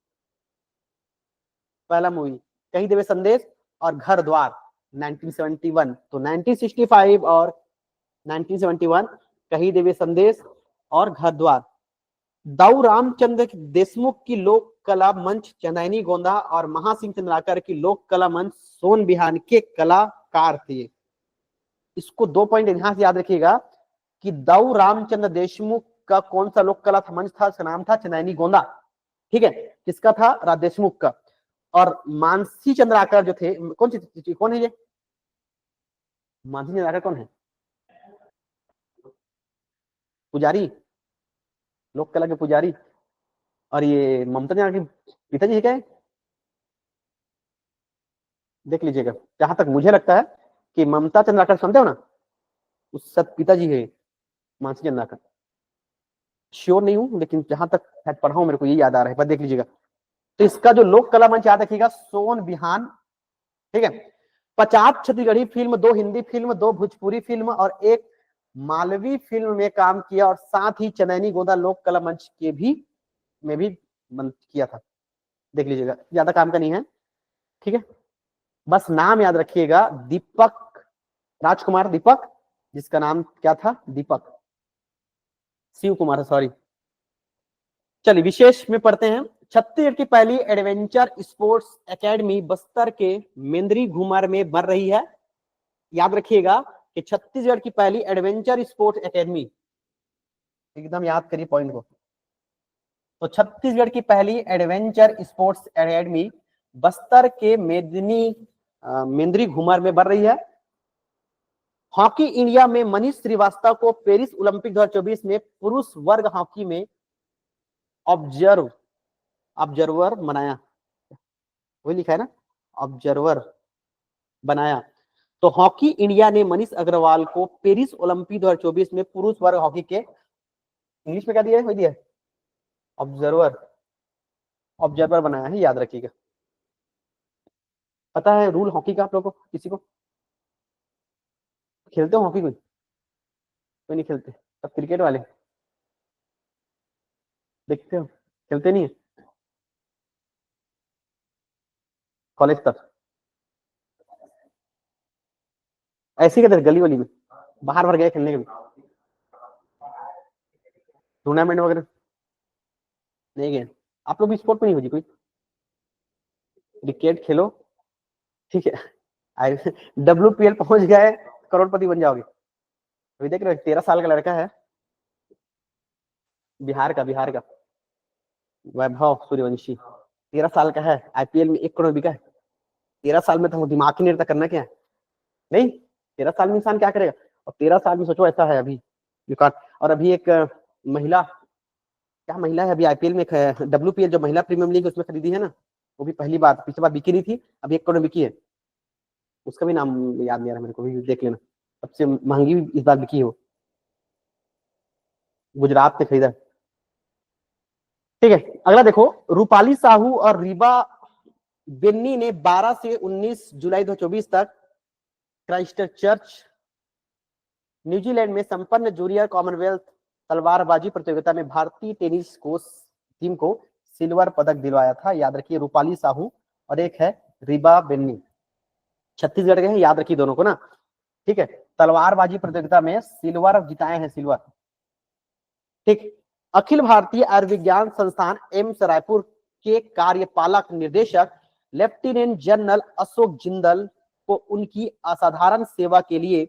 पहला मूवी कहीं देवे संदेश और घर द्वार 1971। तो 1965 और 1971 कहीं देवे संदेश और घर द्वार। दाऊ रामचंद्र देशमुख की लोक कला मंच चंदैनी गोंदा और महासिंह चंद्राकर की लोक कला मंच सोन बिहान के कलाकार थे। इसको 2 पॉइंट यहां से याद रखिएगा कि दाऊ रामचंद्र देशमुख का कौन सा लोक कला मंच था? उसका नाम था चंदैनी गोंदा। ठीक है, किसका था? राज देशमुख का। और मानसी चंद्राकर जो थे, कौन है ये मानसी चंद्राकर? कौन है? पुजारी, लोक कला के पुजारी। और ये ममता चंद्राकर के पिताजी है क्या? देख लीजिएगा, जहां तक मुझे लगता है कि ममता चंद्राकर सुनते हो ना, उस सब पिताजी है मानसी चंद्राकर। श्योर नहीं हूं, लेकिन जहां तक शायद पढ़ा हूं मेरे को ये याद आ रहा है, पर देख लीजिएगा। तो इसका जो लोक कला मंच याद रखिएगा, सोन बिहान। ठीक है, 50 Chhattisgarhi film, 2 Hindi film, 2 Bhojpuri film और 1 मालवी फिल्म में काम किया। और साथ ही चंदैनी गोंदा लोक कला मंच के भी में भी किया था। देख लीजिएगा, ज्यादा काम का नहीं है। ठीक है, बस नाम याद रखिएगा, दीपक राजकुमार दीपक, जिसका नाम क्या था? दीपक। शिव कुमार, सॉरी। चलिए विशेष में पढ़ते हैं। छत्तीसगढ़ की पहली एडवेंचर स्पोर्ट्स एकेडमी बस्तर के मेंद्री घुमर में बन रही है। याद रखिएगा कि छत्तीसगढ़ की पहली एडवेंचर स्पोर्ट्स एकेडमी, एकदम याद करिए पॉइंट को। तो छत्तीसगढ़ की पहली एडवेंचर स्पोर्ट्स एकेडमी बस्तर के मेंद्री घुमर में बन रही है। हॉकी इंडिया में मनीष श्रीवास्तव को पेरिस ओलंपिक 2024 में पुरुष वर्ग हॉकी में ऑब्जर्वर बनाया। वही लिखा है ना, ऑब्जर्वर बनाया। तो हॉकी इंडिया ने मनीष अग्रवाल को पेरिस ओलंपिक 2024 में पुरुष वर्ग हॉकी के, इंग्लिश में क्या दिया है? वही दिया है, ऑब्जर्वर बनाया है, याद रखिएगा। पता है रूल हॉकी का आप लोगों को? किसी को खेलते हो हॉकी? कोई नहीं खेलते? सब क्रिकेट वाले देखते हो, खेलते नहीं है कॉलेज तक? ऐसे ही गली वाली में बाहर भर गए खेलने के लिए, टूर्नामेंट वगैरह नहीं गए? आप लोग भी स्पोर्ट में नहीं हो जी कोई? क्रिकेट खेलो, ठीक है, WPL पहुंच गए, करोड़पति बन जाओगे। अभी देख रहे हो 13 साल का लड़का है, बिहार का वैभव सूर्यवंशी, 13 साल का है, IPL में 1 करोड़ बिका है। 13 साल में तो दिमाग ही नहीं रहता, करना क्या है? नहीं, 13 साल में इंसान क्या करेगा? और 13 साल में सोचो ऐसा है अभी रिकॉर्ड। और अभी एक महिला, क्या महिला है, अभी IPL में WPL जो महिला प्रीमियम लीग उसमें खरीदी है ना, वो भी पहली बार, पिछली बार बिकी नहीं थी, अभी 1 करोड़ बिकी है। उसका भी नाम याद नहीं आ रहा मेरे को, भी देख लेना। सबसे महंगी इस बार बिकी हो, गुजरात से खरीदा। ठीक है, अगला देखो, रूपाली साहू और रीबा बेन्नी ने 12 से 19 जुलाई 2024 तक क्राइस्टचर्च न्यूजीलैंड में संपन्न जूनियर कॉमनवेल्थ तलवारबाजी प्रतियोगिता में भारतीय टेनिस टीम को सिल्वर पदक दिलवाया था। याद रखिए, रूपाली साहू और एक है रीबा बेन्नी, छत्तीसगढ़ के हैं, याद रखिए दोनों को ना। ठीक है, तलवारबाजी प्रतियोगिता में सिल्वर जिताए हैं, सिल्वर। ठीक, अखिल भारतीय आयुर्विज्ञान संस्थान एम्स रायपुर के कार्यपालक निदेशक लेफ्टिनेंट जनरल अशोक जिंदल को उनकी असाधारण सेवा के लिए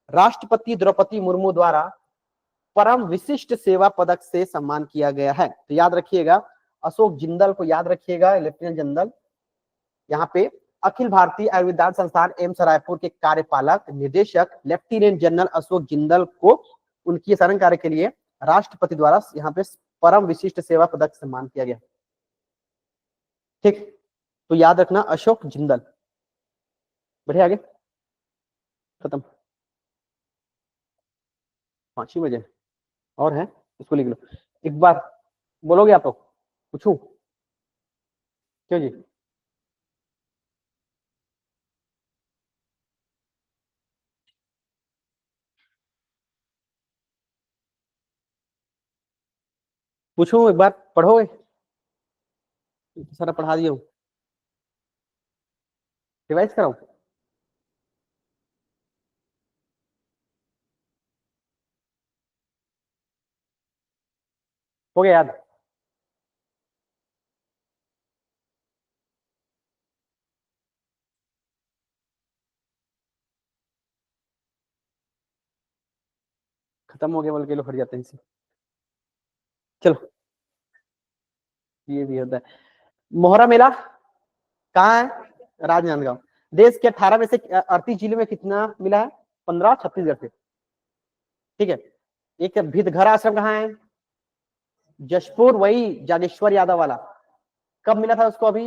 राष्ट्रपति द्रौपदी मुर्मू द्वारा परम विशिष्ट सेवा पदक से सम्मान किया गया है। तो याद रखिएगा, अशोक जिंदल को याद रखिएगा, लेफ्टिनेंट जनरल। यहाँ पे अखिल भारतीय आयुर्विज्ञान संस्थान एम्स रायपुर के कार्यपालक निदेशक लेफ्टिनेंट जनरल अशोक जिंदल को उनकी असाधारण कार्य के लिए राष्ट्रपति द्वारा यहाँ पे परम विशिष्ट सेवा पदक सम्मान किया गया। ठीक, तो याद रखना अशोक जिंदल। बढ़िया, आगे खत्म। 5 ही बजे और है, इसको लिख लो एक बार। बोलोगे आप लोग? पूछू? क्यों जी? पूछू एक बार, पढ़ोगे? सारा पढ़ा दिया हूँ, रिवाइज कराऊं? हो गया याद? खत्म हो गया बोल के लोग हट जाते हैं इसे। चलो, ये भी होता है। मोहरा मेला कहाँ है? राजनांदगांव। देश के 18 में से 38 जिले में कितना मिला है? 15, छत्तीसगढ़ से। ठीक है। एक भितघर आश्रम कहाँ है? जशपुर, वही जागेश्वर यादव वाला। कब मिला था उसको? अभी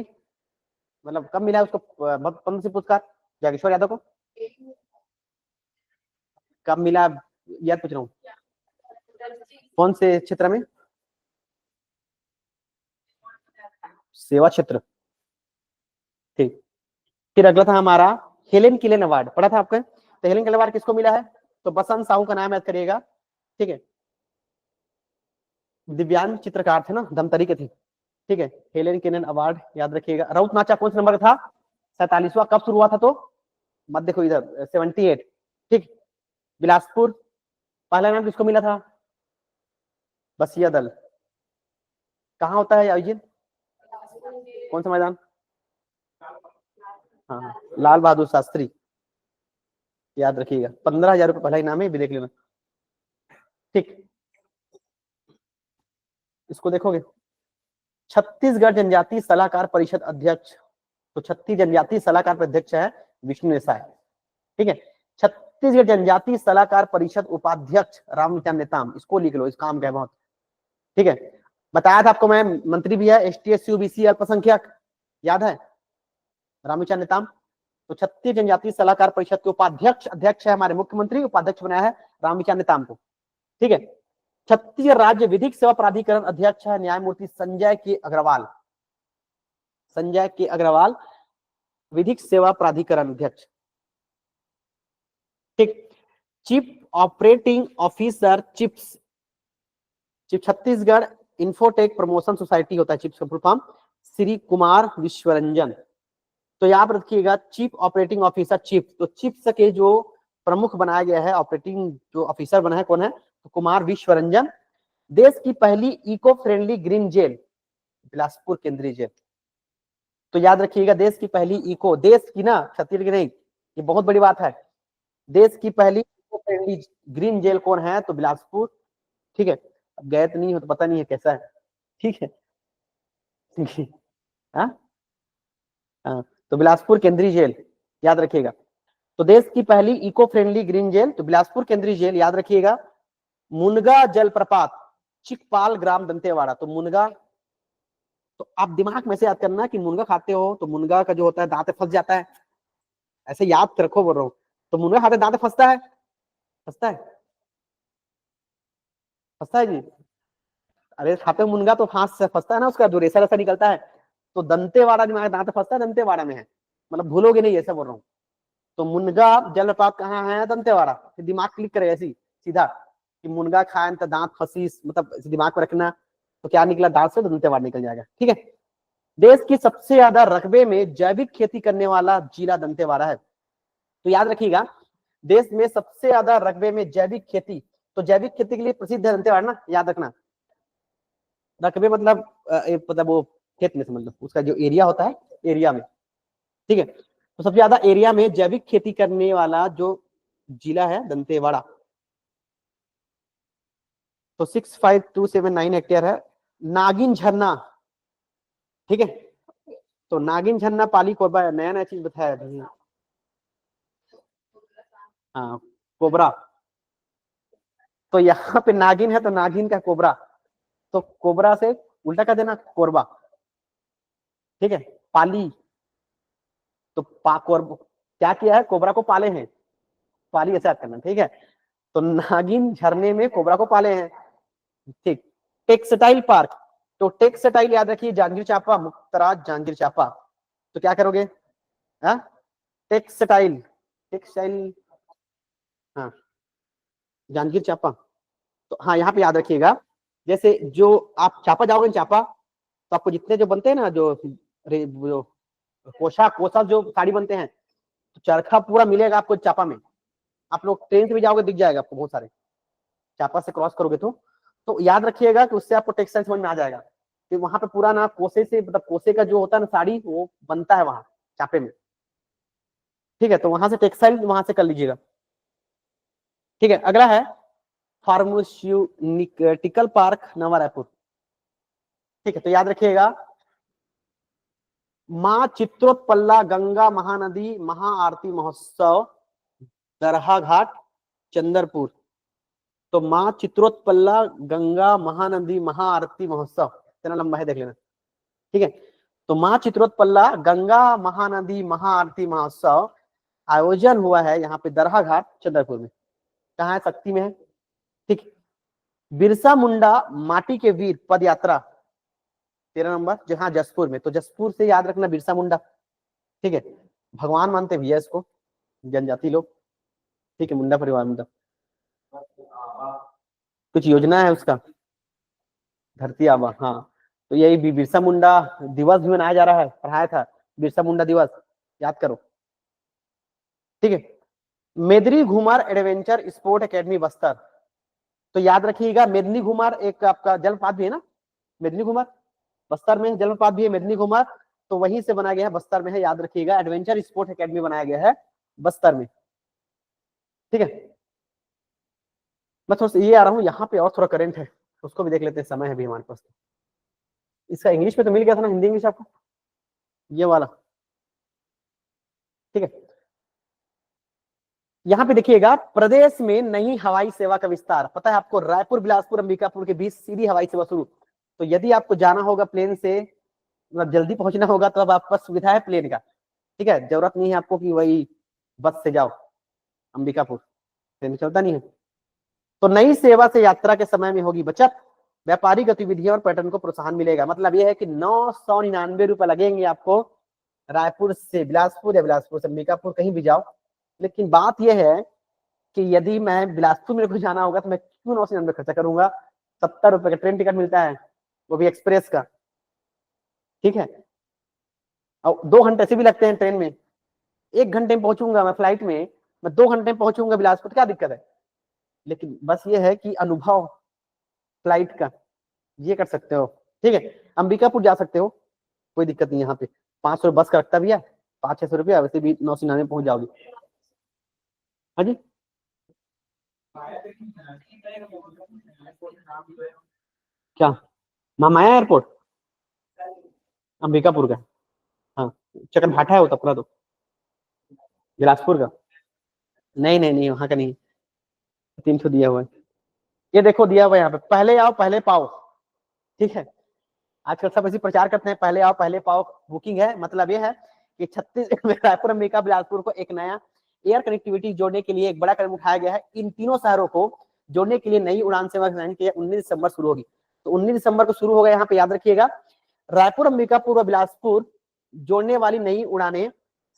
मतलब कब मिला है उसको पद्म श्री पुरस्कार जागेश्वर यादव को? कब मिला? याद पूछ रहा हूँ। कौन से क्षेत्र में? सेवा क्षेत्र। ठीक। फिर अगला था हमारा हेलेन किलेन अवार्ड, पढ़ा था आपका? तो हेलेन किलेन अवार्ड किसको मिला है? तो बसंत साहू का नाम याद करिएगा। ठीक है। दिव्यांग चित्रकार थे ना, धमतरी के थे। ठीक है। हेलेन किलेन अवार्ड याद रखिएगा। राउत नाचा कौन सा नंबर का था? 47वां। कब शुरू हुआ था? तो मत देखो इधर, 78। ठीक। बिलासपुर पहला नाम किसको मिला था? बसिया दल। कहाँ होता है आयोजित? कौन सा मैदान? हाँ, लाल बहादुर शास्त्री। याद रखिएगा। 15,000 रुपये पहला इनाम है, भी देख लेना। ठीक। इसको देखोगे? छत्तीसगढ़ जनजातीय सलाहकार परिषद अध्यक्ष। तो छत्तीस जनजातीय सलाहकार पर अध्यक्ष है विष्णु देसाई। ठीक है। छत्तीसगढ़ जनजातीय सलाहकार परिषद उपाध्यक्ष रामविचार नेताम। इसको लिख लो, इस काम का है बहुत। ठीक है। बताया था आपको मैं, मंत्री भी है एसटी एससी ओबीसी अल्पसंख्यक, याद है? रामविचार नेताम। तो छत्तीस जनजातीय सलाहकार परिषद के उपाध्यक्ष, अध्यक्ष है हमारे मुख्यमंत्री, उपाध्यक्ष बनाया है रामविचार नेताम को। ठीक है। छत्तीसगढ़ राज्य विधिक सेवा प्राधिकरण अध्यक्ष है न्यायमूर्ति संजय के अग्रवाल। संजय के अग्रवाल विधिक सेवा प्राधिकरण अध्यक्ष। ठीक। Chief operating officer chips, Chhattisgarh infotech promotion society होता है चिप्स का फुल फॉर्म, श्री कुमार विश्वरंजन। तो याद रखिएगा चीफ ऑपरेटिंग ऑफिसर चिप्स। तो चिप्स के जो प्रमुख बनाया गया है, ऑपरेटिंग जो ऑफिसर बना है कौन है? तो कुमार विश्वरंजन। देश की पहली eco friendly green jail Bilaspur केंद्रीय जेल। तो याद रखिएगा देश की पहली इको, देश की ना, छत्तीसगढ़ की नहीं, ये बहुत बड़ी बात है। देश की पहली इको फ्रेंडली ग्रीन जेल कौन है? तो बिलासपुर। ठीक है। अब गए तो नहीं हो तो पता नहीं है कैसा है। ठीक है। हाँ हाँ, तो बिलासपुर केंद्रीय जेल याद रखिएगा। तो देश की पहली इको फ्रेंडली ग्रीन जेल तो बिलासपुर केंद्रीय जेल याद रखिएगा। मुनगा जलप्रपात चिकपाल ग्राम दंतेवाड़ा। तो मुनगा, तो आप दिमाग में से याद करना कि मुनगा खाते हो तो मुनगा का जो होता है दांत फंस जाता है, ऐसे याद रखो बोल रहा हूँ। तो मुनगा खाते दांत फंसता है, फंसता है, फंसता है जी। अरे खाते हो मुनगा तो फांस से फंसता है ना, उसका जो रेसा रेसा निकलता है। तो दंतेवाड़ा दिमाग दांत फंसता है, दंतेवाड़ा में है, मतलब भूलोगे नहीं, ऐसा बोल रहा हूँ। तो मुनगा जलप्रपात कहाँ है? दंतेवाड़ा। फिर दिमाग क्लिक करेगा ऐसी सीधा कि मुनगा खाए तो दांत फंसी, मतलब दिमाग में रखना। तो क्या निकला दांत से? तो दंतेवाड़ा निकल जाएगा। ठीक है। देश की सबसे ज्यादा रकबे में जैविक खेती करने वाला जिला दंतेवाड़ा है। तो याद रखिएगा देश में सबसे ज्यादा रकबे में जैविक खेती, तो जैविक खेती के लिए प्रसिद्ध है दंतेवाड़ा ना, याद रखना। रकबे मतलब मतलब वो खेत में समझ लो, उसका जो एरिया होता है, एरिया में। ठीक है। तो सबसे ज्यादा एरिया में जैविक खेती करने वाला जो जिला है दंतेवाड़ा। तो 65279 हेक्टेयर है। नागिन झरना। ठीक है। तो नागिन झरना पाली कोरबा, नया नया चीज बताया था। हाँ, कोबरा। तो यहाँ पे नागिन है तो नागिन का कोबरा, तो कोबरा से उल्टा कर देना कोरबा। ठीक है। पाली, तो पा कोरबा, क्या किया है? कोबरा को पाले हैं। पाली ऐसे याद करना, ठीक है। तो नागिन झरने में कोबरा को पाले हैं, ठीक। टेक्सटाइल पार्क, तो टेक्सटाइल याद रखिए जांजगीर चांपा, मुक्तराज जांजगीर चांपा। तो क्या करोगे, हाँ टेक्सटाइल, टेक्सटाइल, हाँ जांजगीर चांपा। तो हाँ यहाँ पे याद रखिएगा, जैसे जो आप चांपा जाओगे ना, चांपा, तो आपको जितने जो बनते हैं ना, जो कोसा कोसा जो साड़ी बनते हैं, तो चरखा पूरा मिलेगा आपको चांपा में। आप लोग ट्रेन से भी जाओगे दिख जाएगा आपको बहुत सारे, चांपा से क्रॉस करोगे तो याद रखिएगा कि उससे आपको टेक्सटाइल समझ में आ जाएगा कि वहां पे पूरा ना कोसे से, मतलब कोसे का जो होता है ना साड़ी, वो बनता है वहां चांपे में, ठीक है। तो वहां से टेक्सटाइल वहां से कर लीजिएगा, ठीक है। अगला है फार्मास्यूटिकल पार्क नवा रायपुर, ठीक है। तो याद रखिएगा माँ चित्रोत्पल्ला गंगा महानदी महाआरती महोत्सव दरहा घाट चंदरपुर। तो माँ चित्रोत्पल्ला गंगा महानदी महाआरती महोत्सव, इतना लंबा है देख लेना, ठीक है। तो माँ चित्रोत्पल्ला गंगा महानदी महाआरती महोत्सव आयोजन हुआ है यहाँ पे दरहा घाट चंद्रपुर में, कहाँ है, शक्ति में है, ठीक। बिरसा मुंडा माटी के वीर पद यात्रा 13 नंबर, जहाँ जसपुर में, तो जसपुर से याद रखना बिरसा मुंडा, ठीक है। भगवान मानते भैया इसको जनजाति लोग, ठीक है, मुंडा परिवार, मतलब कुछ योजना है उसका, धरती आबा, हाँ। तो यही बिरसा मुंडा दिवस भी मनाया जा रहा है, पढ़ाया था बिरसा मुंडा दिवस, याद करो, ठीक है। Medni घुमार adventure sport academy Bastar, तो याद रखिएगा मेदनी घुमार एक आपका जलप्रपात भी है ना, मेदनी घुमार बस्तर में जलप्रपात भी है मेदनी घुमार, तो वहीं से बनाया गया है, बस्तर में है, याद रखिएगा एडवेंचर स्पोर्ट एकेडमी बनाया गया है बस्तर में, ठीक है। मैं थोड़ा सा ये आ रहा हूँ यहाँ पे, और थोड़ा करंट है उसको भी देख लेते हैं, समय है भी हमारे पास। इसका इंग्लिश में तो मिल गया था ना, हिंदी इंग्लिश आपको, ये वाला, ठीक है। यहाँ पे देखिएगा प्रदेश में नई हवाई सेवा का विस्तार, पता है आपको, रायपुर बिलासपुर अंबिकापुर के बीच सीधी हवाई सेवा शुरू। तो यदि आपको जाना होगा प्लेन से, मतलब जल्दी पहुंचना होगा, तो अब आपके पास सुविधा है प्लेन का, ठीक है। जरूरत नहीं है आपको कि वही बस से जाओ अंबिकापुर, ट्रेन चलता नहीं है। तो नई सेवा से यात्रा के समय में होगी बचत, व्यापारिक गतिविधियों और पर्यटन को प्रोत्साहन मिलेगा। मतलब यह है कि 999 रुपए लगेंगे आपको रायपुर से बिलासपुर या बिलासपुर से अंबिकापुर, कहीं भी जाओ। लेकिन बात यह है कि यदि मैं बिलासपुर मेरे को जाना होगा तो मैं क्यों 999 खर्चा करूंगा, 70 रुपए का ट्रेन टिकट मिलता है, वो भी एक्सप्रेस का, ठीक है। और 2 घंटे से भी लगते हैं ट्रेन में, 1 घंटे में पहुंचूंगा मैं फ्लाइट में, मैं 2 घंटे में पहुंचूंगा बिलासपुर, तो क्या दिक्कत है। लेकिन बस ये है कि अनुभव फ्लाइट का ये कर सकते हो, ठीक है। अंबिकापुर जा सकते हो, कोई दिक्कत नहीं, यहाँ पे 500 बस का रखता भी है, 500-600 रुपया, वैसे भी 999 पहुंच जाओगे। हाँ जी, क्या मामाया एयरपोर्ट, अंबिकापुर का, हाँ चकन भाटा है वो तपरा, तो बिलासपुर का, नहीं नहीं नहीं वहां का नहीं, 300 दिया हुआ है, ये देखो दिया हुआ है यहाँ पे, पहले आओ पहले पाओ, ठीक है। आजकल सब ऐसी प्रचार करते हैं, पहले आओ पहले पाओ, बुकिंग है, मतलब ये है कि छत्तीस रायपुर अंबिका बिलासपुर को एक नया एयर कनेक्टिविटी जोड़ने के लिए एक बड़ा कदम उठाया गया है। इन तीनों शहरों को जोड़ने के लिए नई उड़ान सेवा 19 दिसंबर शुरू होगी। तो 19 दिसंबर को शुरू होगा, यहाँ पे याद रखिएगा रायपुर अंबिकापुर और बिलासपुर जोड़ने वाली नई उड़ानें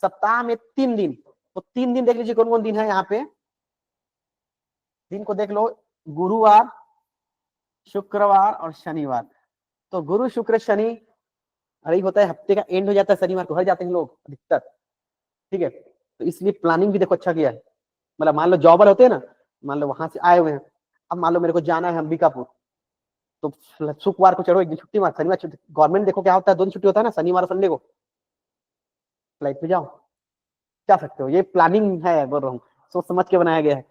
सप्ताह में 3 दिन, तो 3 दिन देख लीजिए कौन कौन दिन है यहाँ पे, दिन को देख लो, गुरुवार शुक्रवार और शनिवार। तो गुरु शुक्र शनि, अरे होता है हफ्ते का एंड हो जाता है, शनिवार को घर जाते हैं लोग अधिकतर, ठीक है। तो इसलिए प्लानिंग भी देखो अच्छा किया है, मतलब मान लो जॉबर होते हैं ना, मान लो वहां से आए हुए हैं, अब मान लो मेरे को जाना है अंबिकापुर, तो शुक्रवार को चलो एक दिन छुट्टी मार, शनिवार छुट्टी, गवर्नमेंट देखो क्या होता है 2 दिन छुट्टी होता है ना, शनिवार और संडे को फ्लाइट पे जाओ, जा सकते हो, ये प्लानिंग है, बोल रहा हूँ, सोच समझ के बनाया गया है।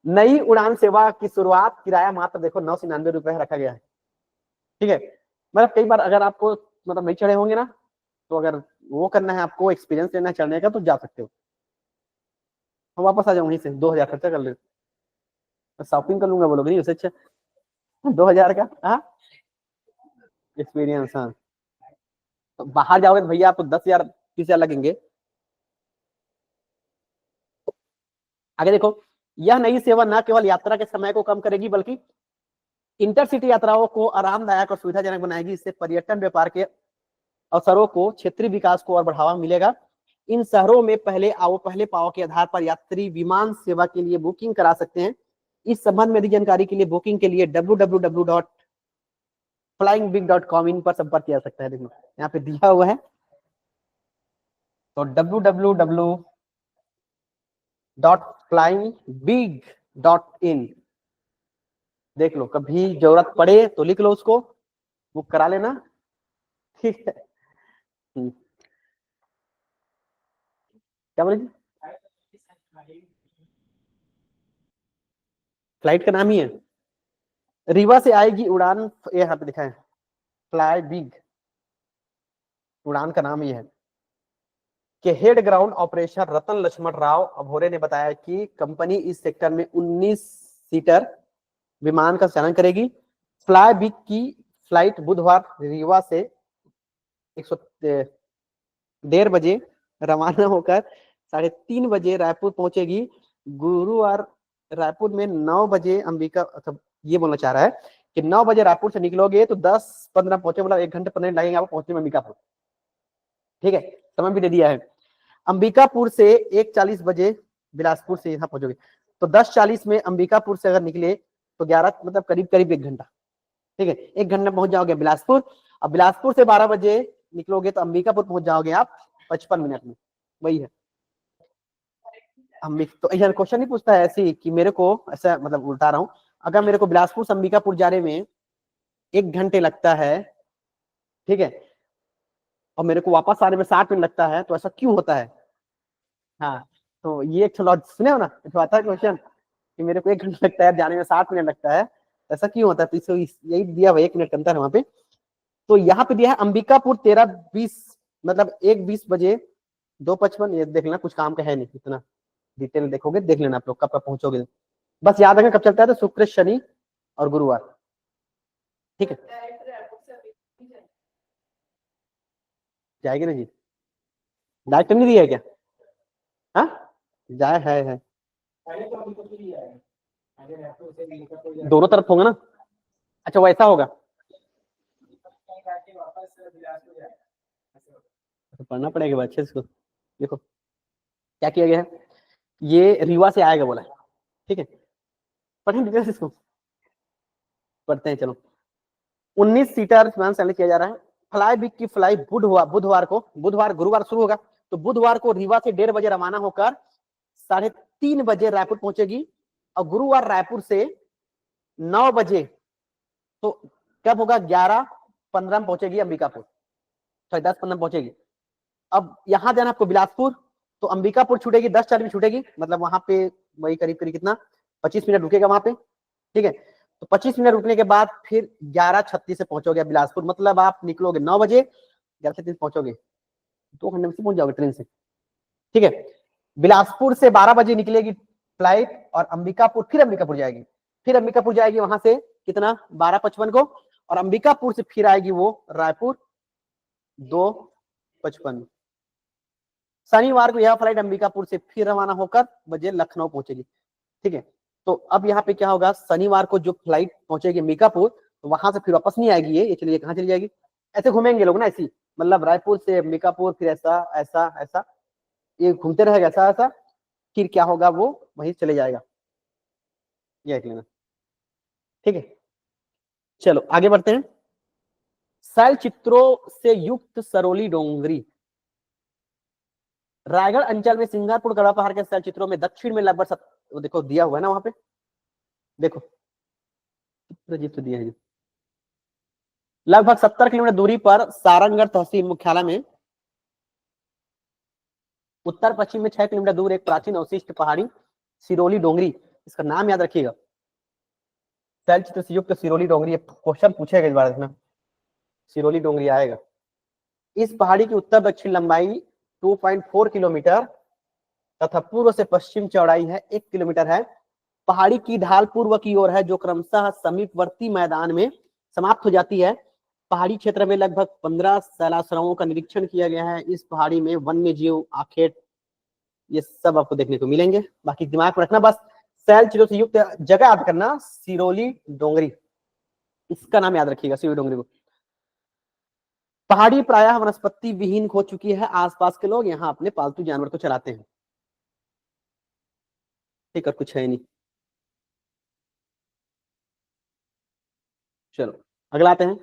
नई उड़ान सेवा की शुरुआत, किराया मात्र देखो 999 रुपए रखा गया है, ठीक है। मतलब कई बार अगर आपको मतलब नहीं चढ़े होंगे ना, तो अगर वो करना है आपको, एक्सपीरियंस लेना है चढ़ने का, तो जा सकते हो। हम वापस आ जाऊँ वहीं से 2000 खर्चा कर ले, शॉपिंग कर लूंगा बोलोगे, नहीं उससे अच्छा 2000 का, हाँ एक्सपीरियंस, हाँ। तो बाहर जाओगे तो भैया आपको 10,000 20,000 लगेंगे, आगे देखो, यह नई सेवा न केवल यात्रा के समय को कम करेगी बल्कि इंटरसिटी यात्राओं को आरामदायक और सुविधाजनक बनाएगी। इससे पर्यटन व्यापार के अवसरों को, क्षेत्रीय विकास को और बढ़ावा मिलेगा। इन शहरों में पहले आओ पहले पाओ के आधार पर यात्री विमान सेवा के लिए बुकिंग करा सकते हैं। इस संबंध में अधिक जानकारी के लिए बुकिंग के लिए www.flyingbig.com इन पर संपर्क किया जा सकता है। देखो यहाँ पे दिया हुआ है, तो www.flyingbig.in देख लो, कभी जरूरत पड़े तो लिख लो, उसको बुक करा लेना, ठीक है। क्या बोले, फ्लाइट का नाम ही है, रीवा से आएगी उड़ान, यहाँ पे दिखा है फ्लाई बिग, उड़ान का नाम ये है। कि हेड ग्राउंड ऑपरेशन रतन लक्ष्मण राव अभोरे ने बताया कि कंपनी इस सेक्टर में 19 सीटर विमान का संचालन करेगी। फ्लाई बिग की फ्लाइट बुधवार रीवा से 1:30 बजे रवाना होकर 3:30 बजे रायपुर पहुंचेगी। गुरुवार रायपुर में 9 बजे अंबिका, ये बोलना चाह रहा है कि 9 बजे रायपुर से निकलोगे तो 10:15 पहुंचे, मतलब 1 घंटे 15 मिनट लगेंगे आपको पहुंचने में अंबिकापुर, ठीक है, समय भी दे दिया है। अंबिकापुर से 1:40 बजे बिलासपुर से यहाँ पहुंचोगे, तो 10:40 में अंबिकापुर से अगर निकले तो 11, मतलब करीब करीब 1 घंटा, ठीक है, 1 घंटा पहुंच जाओगे बिलासपुर। अब बिलासपुर से 12 बजे निकलोगे तो अंबिकापुर पहुंच जाओगे आप 55 मिनट में, वही है। तो यह क्वेश्चन नहीं पूछता है ऐसी कि मेरे को ऐसा, मतलब उल्टा रहा हूं, अगर मेरे को बिलासपुर से अंबिकापुर जाने में 1 घंटे लगता है, ठीक है, और मेरे को वापस आने में 60 मिनट लगता है, तो ऐसा क्यों होता है? हाँ, तो ये एक सुने हो ना, तो आता है क्वेश्चन कि मेरे को 1 घंटा लगता है, जाने में 60 मिनट लगता है, ऐसा क्यों होता है? तो इसको यही दिया हुआ 1 मिनट का अंतर है वहां पे। तो यहाँ पे दिया है अंबिकापुर 13:20, मतलब 1:20 बजे 2:55, ये देख लेना, कुछ काम का है नहीं, इतना डिटेल देखोगे देख लेना आप लोग कब कब पहुंचोगे, बस याद रखना कब चलता है, तो शुक्र शनि और गुरुवार, ठीक है, जाएगी ना जी, डायरेक्ट नहीं दिया है क्या? हाँ, जाए है दोनों तरफ होगा ना, अच्छा वैसा होगा, पढ़ना पड़ेगा अच्छे से। देखो क्या किया गया है, ये रीवा से आएगा बोला है, ठीक है, पढ़ें डिटेल्स इसको, पढ़ते हैं चलो। 19 सीटर विमान संचालित किया जा रहा है। फ्लाई बिग की फ्लाइट बुधवार गुरुवार शुरू होगा, तो बुधवार को रीवा से 1:30 बजे रवाना होकर 3:30 बजे रायपुर पहुंचेगी, और गुरुवार रायपुर से 9 बजे, तो कब होगा, 11:15 में पहुंचेगी अंबिकापुर, 10:15 में पहुंचेगी। अब यहां जाना आपको बिलासपुर, तो अंबिकापुर छूटेगी 10:40 में छूटेगी, मतलब वहां पे वही करीब करीब कितना 25 मिनट रुकेगा वहां पे, ठीक है, तो 25 मिनट रुकने के बाद फिर 11:36 से पहुंचोगे बिलासपुर, मतलब आप निकलोगे 9 बजे, 11:36 पहुंचोगे, 2 घंटे में से पहुंच जाओगे ट्रेन से, ठीक है। बिलासपुर से 12 बजे निकलेगी फ्लाइट और अंबिकापुर, फिर अंबिकापुर जाएगी वहां से कितना 12:55 को, और अंबिकापुर से फिर आएगी वो रायपुर 2:55। शनिवार को यह फ्लाइट अंबिकापुर से फिर रवाना होकर बजे लखनऊ पहुंचेगी, ठीक है। तो अब यहाँ पे क्या होगा, शनिवार को जो फ्लाइट पहुंचेगी अंबिकापुर, तो वहां से फिर वापस नहीं आएगी, ये चलिए कहाँ चली जाएगी, ऐसे घूमेंगे लोग ना, ऐसी मतलब रायपुर से अंबिकापुर, फिर ऐसा ऐसा ऐसा, ये घूमते रहेगा ऐसा ऐसा, फिर क्या होगा वो वहीं चले जाएगा, ये देख लेना, ठीक है। चलो आगे बढ़ते हैं। शैल चित्रों से युक्त सरोली डोंगरी, रायगढ़ अंचल में सिंगारपुर गढ़वा पहाड़ के शैल चित्रों में दक्षिण में लगभग देखो दिया हुआ है ना वहां पे, देखो चित्र दिया है, लगभग 70 किलोमीटर दूरी पर सारंगगढ़ तहसील मुख्यालय में उत्तर पश्चिम में 6 किलोमीटर दूर एक प्राचीन अवशिष्ट पहाड़ी सिरोली डोंगरी, इसका नाम याद रखिएगा, शैल चित्र से युक्त सिरोली डोंगरी, क्वेश्चन पूछेगा इस बार इसमें, सिरोली डोंगरी आएगा। इस पहाड़ी की उत्तर दक्षिण लंबाई 2.4 किलोमीटर तथा पूर्व से पश्चिम चौड़ाई है 1 किलोमीटर है। पहाड़ी की ढाल पूर्व की ओर है, जो क्रमशः समीपवर्ती मैदान में समाप्त हो जाती है। पहाड़ी क्षेत्र में लगभग 15 शैलाश्रमों का निरीक्षण किया गया है। इस पहाड़ी में वन्य जीव, आखेट, ये सब आपको देखने को मिलेंगे। बाकी दिमाग में रखना बस, सैल चीजों से युक्त जगह याद करना, सिरोली डोंगरी, इसका नाम याद रखिएगा, सिरोली डोंगरी को। पहाड़ी प्रायः वनस्पति विहीन हो चुकी है, आसपास के लोग यहाँ अपने पालतू जानवर को चलाते हैं। ठीक है, कुछ है नहीं। चलो अगला आते हैं।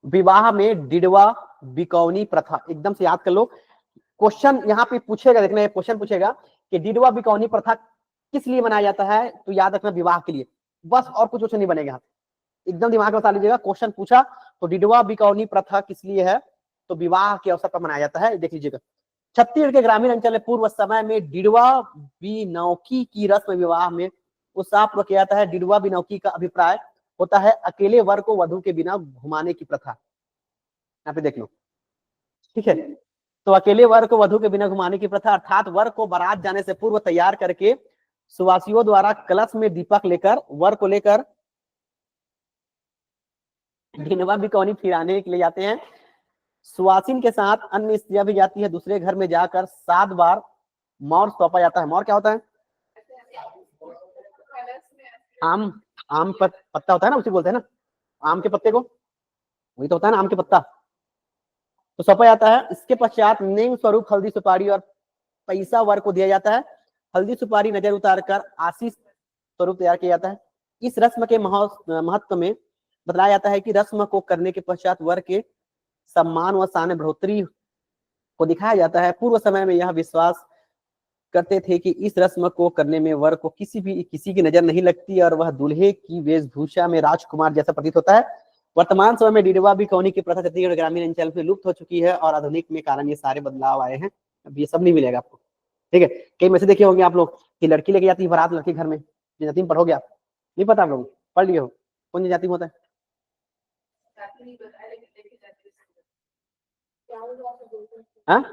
विवाह में डिडवा बिकौनी प्रथा, एकदम से याद कर लो। क्वेश्चन यहाँ पे पूछेगा, देखना क्वेश्चन पूछेगा कि डिडवा बिकौनी प्रथा किस लिए मनाया जाता है, तो याद रखना विवाह के लिए, बस और कुछ क्वेश्चन नहीं बनेगा। एकदम दिमाग में बता लीजिएगा, क्वेश्चन पूछा तो डिडवा बिकौनी प्रथा किस लिए है, तो विवाह के अवसर पर मनाया जाता है। देख लीजिएगा, छत्तीसगढ़ के ग्रामीण अंचल में पूर्व समय में डिडवा बिनौकी की रस्म विवाह में उत्साहपूर्वक किया जाता है। डिडवा बिनौकी का अभिप्राय होता है अकेले वर को वधु के बिना घुमाने की प्रथा। यहाँ पे देख लो, ठीक है। तो अकेले वर को वधु के बिना घुमाने की प्रथा, अर्थात वर को बारात जाने से पूर्व तैयार करके सुवासियों द्वारा कलश में दीपक लेकर वर को लेकर डिडवा बिकौनी फिराने के लिए जाते हैं। सुवासिन के साथ अन्य स्त्रियां भी जाती है। दूसरे घर में जाकर 7 बार मौर सौंपा जाता है। मौर क्या होता है? आम, आम पर पत्ता होता है ना, उसी बोलते हैं ना, आम के पत्ते को, वही तो होता है ना, आम के पत्ता। तो सौंपा जाता है। इसके पश्चात नेम स्वरूप हल्दी सुपारी और पैसा वर को दिया जाता है। हल्दी सुपारी नजर उतार कर आशीष स्वरूप तैयार किया जाता है। इस रस्म के महत्व में बताया जाता है कि रस्म को करने के पश्चात वर के सम्मान व शान बढ़ोतरी को दिखाया जाता है। पूर्व समय में यह विश्वास करते थे कि इस रस्म को करने में वर को किसी की नजर नहीं लगती और वह दूल्हे की वेशभूषा में राजकुमार जैसा प्रतीत होता है। वर्तमान समय में डिडवा बिकौनी की प्रथा छत्तीसगढ़ ग्रामीण अंचल में लुप्त हो चुकी है और आधुनिक में कारण ये सारे बदलाव आए हैं। अब ये सब नहीं मिलेगा आपको, ठीक है। कई मैसेज देखे होंगे आप लोग कि लड़की लेके जाती है बारात लड़के घर में, जाती में पढ़ोगे आप, नहीं पता आप लोग, पढ़ लिए हो, कौन जाती में होता है? हाँ,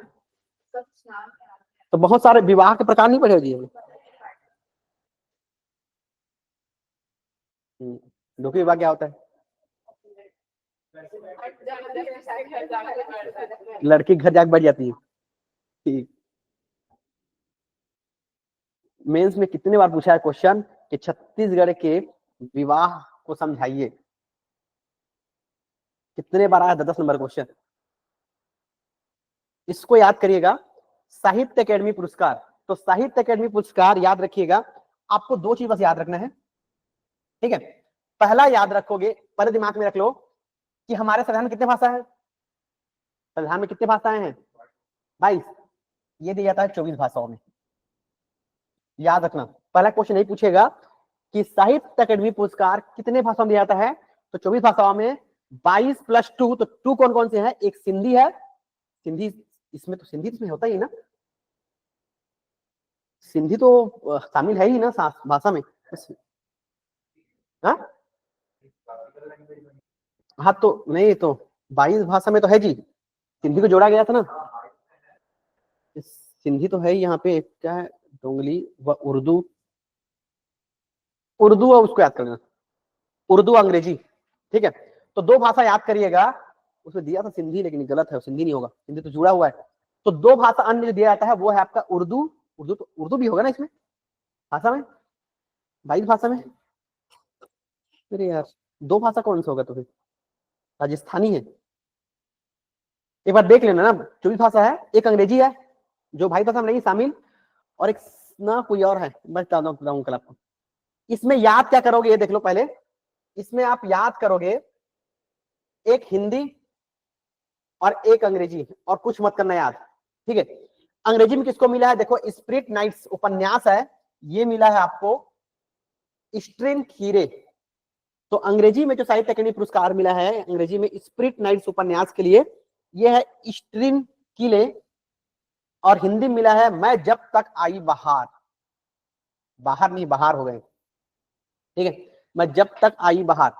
तो बहुत सारे विवाह के प्रकार नहीं पढ़े हो जी। डोकी विवाह क्या होता है? लड़की घर जाके बैठ जाती है। ठीक, मेंस में कितने बार पूछा है क्वेश्चन कि छत्तीसगढ़ के विवाह को समझाइए, कितने बार आया? 10 नंबर क्वेश्चन। इसको याद करिएगा, साहित्य अकेडमी पुरस्कार। तो साहित्य अकेडमी पुरस्कार याद रखिएगा, आपको 2 चीज बस याद रखना है, ठीक है। पहला याद रखोगे, पहले दिमाग में रख लो कि हमारे संविधान में कितने भाषा है? संविधान में कितने भाषाएं हैं? 22। ये दिया जाता है 24 भाषाओं में। याद रखना, पहला क्वेश्चन यही पूछेगा कि साहित्य अकेडमी पुरस्कार कितने भाषाओं में दिया जाता है, तो 24 भाषाओं में। 22 + 2, तो 2 कौन कौन से हैं? एक सिंधी है, सिंधी इसमें तो सिंधी इसमें होता ही ना, सिंधी तो शामिल है ही ना भाषा में। हाँ हाँ, तो नहीं तो 22 भाषा में तो है जी, सिंधी को जोड़ा गया था ना, सिंधी तो है ही यहाँ पे। क्या है? डोंगली व उर्दू, उर्दू और उसको याद कर लेना, उर्दू अंग्रेजी, ठीक है। तो 2 भाषा याद करिएगा। उसमें दिया था सिंधी, लेकिन गलत है, सिंधी नहीं होगा, सिंधी तो जुड़ा हुआ है। तो 2 भाषा अन्य जो दिया जाता है वो है आपका उर्दू। उर्दू तो उर्दू भी होगा ना इसमें भाषा में, 22 भाषा में। अरे यार, 2 भाषा कौन सा होगा? तो फिर राजस्थानी है, एक बार देख लेना ना। 24 भाषा है, एक अंग्रेजी है जो भाई भाषा में नहीं शामिल, और एक ना कोई और है, मैं बताऊंगा कल आपको। इसमें याद क्या करोगे ये देख लो पहले। इसमें आप याद करोगे एक हिंदी और एक अंग्रेजी, और कुछ मत करना याद, ठीक है। अंग्रेजी में किसको मिला है? देखो, स्पिरिट नाइट्स उपन्यास है, ये मिला है आपको स्ट्रिन खीरे। तो अंग्रेजी में जो साहित्य अकेडमी पुरस्कार मिला है अंग्रेजी में स्पिरिट नाइट्स उपन्यास के लिए, ये है स्ट्रिन कीले। और हिंदी मिला है मैं जब तक आई बहार, बाहर नहीं बहार हो गए, ठीक है। मैं जब तक आई बहार,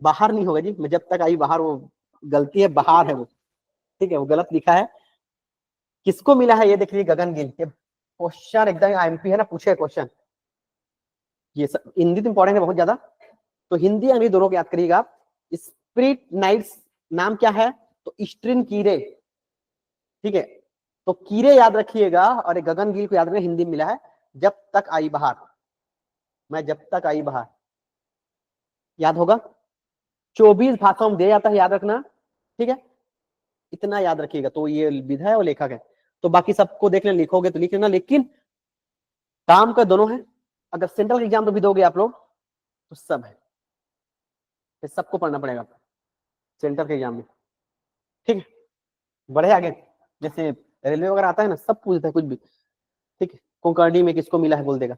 बाहर नहीं होगा जी, मैं जब तक आई बहार, वो गलती है, बहार है वो, ठीक है, वो गलत लिखा है। किसको मिला है ये देख लीजिए, गगन गिल। ये क्वेश्चन एकदम आईएमपी है ना, पूछे क्वेश्चन, ये सब हिंदी तो इंपॉर्टेंट है बहुत ज्यादा। तो हिंदी अंग्रेजी दोनों को याद करिएगा आप। स्पिरिट नाइट्स नाम क्या है? तो स्ट्रिन कीरे, ठीक है। तो कीरे याद रखिएगा और एक गगनगिल को याद रखिए, हिंदी में मिला है, जब तक आई बहार, मैं जब तक आई बहार, याद होगा। 24 भाषाओं में दिया जाता है, याद रखना, ठीक है, इतना याद रखिएगा। तो ये विधा है और लेखक है, तो बाकी सबको देख लेना, लिखोगे तो लिख लेना, लेकिन काम का दोनों है। अगर सेंट्रल एग्जाम तो भी दोगे आप लोग तो सब है, सबको पढ़ना पड़ेगा सेंटर के एग्जाम में, ठीक है। बढ़े आगे, जैसे रेलवे वगैरह आता है ना, सब पूछता है कुछ भी, ठीक है। कोंकर्णी में किसको मिला है बोल देगा,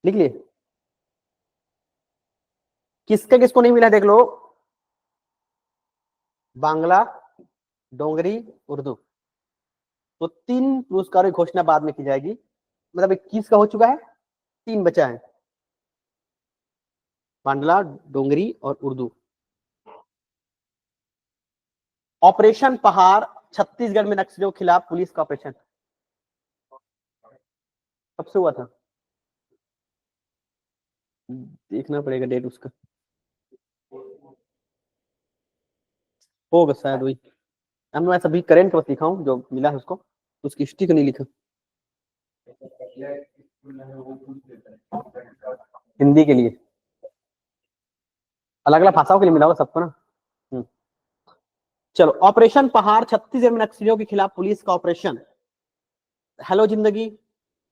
लिख लिए। किसका किसको नहीं मिला देख लो, बांग्ला, डोंगरी, उर्दू। तो 3 पुरस्कारों की घोषणा बाद में की जाएगी, मतलब 21 का हो चुका है, 3 बचा है, बांग्ला, डोंगरी और उर्दू। ऑपरेशन पहाड़, छत्तीसगढ़ में नक्सलियों के खिलाफ पुलिस का ऑपरेशन कब से हुआ था, देखना पड़ेगा डेट उसका, होगा शायद वही। मैं सभी करेंट बस लिखा हूँ जो मिला है उसको, उसकी हिस्ट्री को नहीं लिखा। हिंदी के लिए अलग अलग भाषाओं के लिए मिला होगा सबको ना। चलो, ऑपरेशन पहाड़, छत्तीसगढ़ में नक्सलियों के खिलाफ पुलिस का ऑपरेशन। हेलो जिंदगी,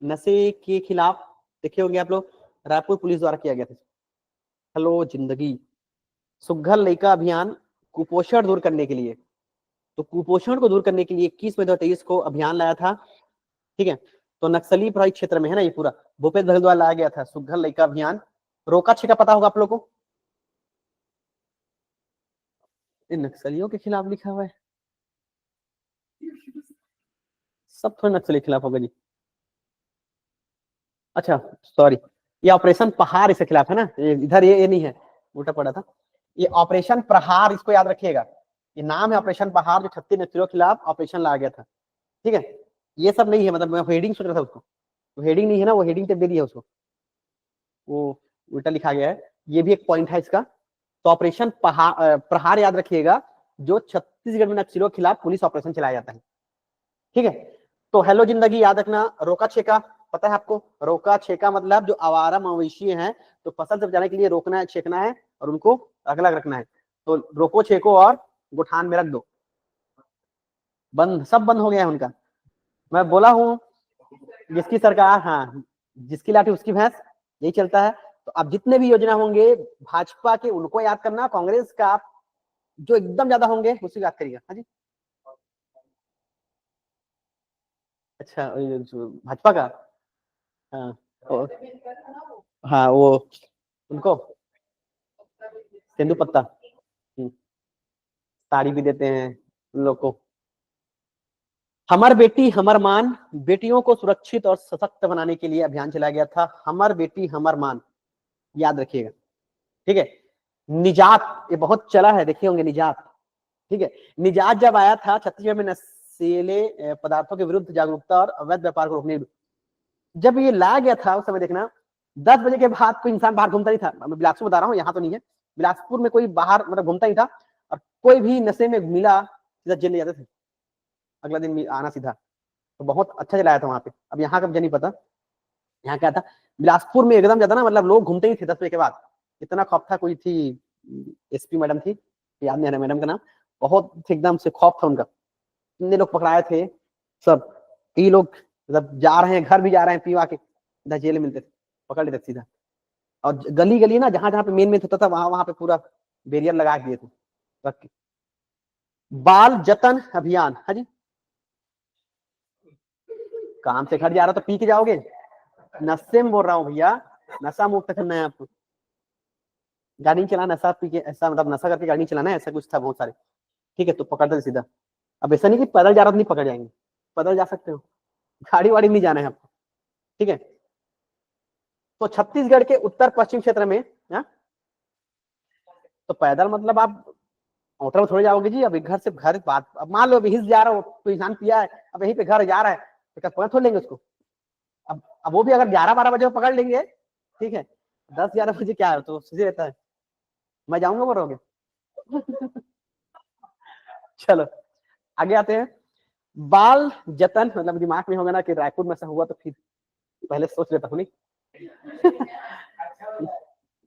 नशे के खिलाफ देखे होंगे आप लोग, रायपुर पुलिस द्वारा किया गया था। हेलो जिंदगी, सुघ्घर लइका अभियान, कुपोषण दूर करने के लिए, तो कुपोषण को दूर करने के लिए 21 मई 2023 को अभियान लाया था, ठीक है। तो नक्सली प्रभावित क्षेत्र में है ना, ये पूरा भूपेश बघेल द्वारा लाया गया था सुघ्घर लइका अभियान। रोका छेका पता होगा आप लोगों को, नक्सलियों के खिलाफ लिखा हुआ है, सब थोड़े नक्सली के खिलाफ होगा जी। अच्छा सॉरी, ये ऑपरेशन पहाड़ इसके खिलाफ है ना, इधर ये नहीं है, उल्टा पड़ा था। ये ऑपरेशन प्रहार, इसको याद रखिएगा, ये नाम है ऑपरेशन पहाड़, जो 36 नक्सलियों के खिलाफ ऑपरेशन लाया गया था, ठीक है। ये सब नहीं है, मतलब मैं हेडिंग सोच रहा था उसको, तो हेडिंग नहीं है ना, वो हेडिंग तक दे दिया उसको, वो उल्टा लिखा गया है, ये भी एक पॉइंट है इसका। तो ऑपरेशन प्रहार याद रखिएगा, जो छत्तीसगढ़ में नक्सलियों के खिलाफ पुलिस ऑपरेशन चलाया जाता है, ठीक है। तो हेलो जिंदगी याद रखना, रोका छेका पता है आपको, रोका छेका मतलब जो आवारा मवेशी हैं, तो फसल से बचाने के लिए रोकना है, छेकना है और उनको अलग अलग रखना है, तो रोको छेको और गुठान में रख दो, बंद, सब बंद हो गया है उनका। मैं बोला हूँ, जिसकी सरकार, हाँ, जिसकी लाठी उसकी भैंस, यही चलता है। तो अब जितने भी योजना होंगे भाजपा के, उनको याद करना, कांग्रेस का जो एकदम ज्यादा होंगे उसी याद करिएगा, हाँ जी। अच्छा, भाजपा का, हाँ, हाँ वो उनको तेंदुपत्ता, साड़ी भी देते हैं उन लोग को। हमर बेटी हमर मान, बेटियों को सुरक्षित और सशक्त बनाने के लिए अभियान चलाया गया था, हमर बेटी हमर मान, याद रखिएगा, ठीक है। निजात, ये बहुत चला है, देखे होंगे निजात, ठीक है। निजात जब आया था छत्तीसगढ़ में नशीले पदार्थों के विरुद्ध जागरूकता और अवैध व्यापार को रोकने, जब ये लाया गया था उस समय देखना, 10 बजे के बाद कोई इंसान बाहर घूमता नहीं था, मैं बिलासपुर बता रहा हूँ, यहाँ तो नहीं है, बिलासपुर में कोई बाहर मतलब घूमता नहीं था, और कोई भी नशे में मिला सीधा जेल ले जाते थे, अगला दिन आना सीधा। तो बहुत अच्छा चलाया था वहां पे। अब यहाँ का मुझे नहीं पता, यहाँ क्या था, बिलासपुर में एकदम ज्यादा ना, मतलब लोग घूमते ही थे 10 बजे के बाद, इतना खौफ था। कोई थी एसपी मैडम थी, याद नहीं आ रहा मैडम का नाम, बहुत एकदम से खौफ था उनका, इतने लोग पकड़ाए थे सब, कई लोग मतलब जा रहे हैं, घर भी जा रहे हैं पीवा के, इधर जेल मिलते थे, पकड़ लेते सीधा। और गली गली ना, जहां जहां पे मेन मेन होता था, वहां वहां पे पूरा बैरियर लगा दिए थे रख के। बाल जतन अभियान, हाँ जी, काम से घर जा रहा तो पी के जाओगे, नशे में बोल रहा हूँ भैया, नशा मुक्त करना है आपको, गाड़ी नहीं चलाना नशा पी के, ऐसा मतलब नशा करके गाड़ी नहीं चलाना है, ऐसा कुछ था बहुत सारे, ठीक है। तो पकड़ दे सीधा। अब ऐसा नहीं कि पैदल जा रहा तो नहीं पकड़ जाएंगे, पैदल जा सकते हो, गाड़ी वाड़ी नहीं जाना है आपको, ठीक है। तो छत्तीसगढ़ के उत्तर पश्चिम क्षेत्र में, हा? तो पैदल मतलब आप होटल में थोड़े जाओगे जी, अब एक घर से घर बात, अब मान लो हिल जा रहा हो, कोई इंसान पिया है, अब यहीं पे घर जा रहा है, तो क्या पकड़ थोड़ लेंगे उसको। अब वो भी अगर 11-12 बजे पकड़ लेंगे, ठीक है, 10-11 बजे क्या है, तो सीधे रहता है, मैं जाऊंगा बोलोगे। चलो, आगे आते हैं। बाल जतन, मतलब दिमाग में होगा ना कि रायपुर में से हुआ तो फिर पहले सोच लेता हूँ नहीं।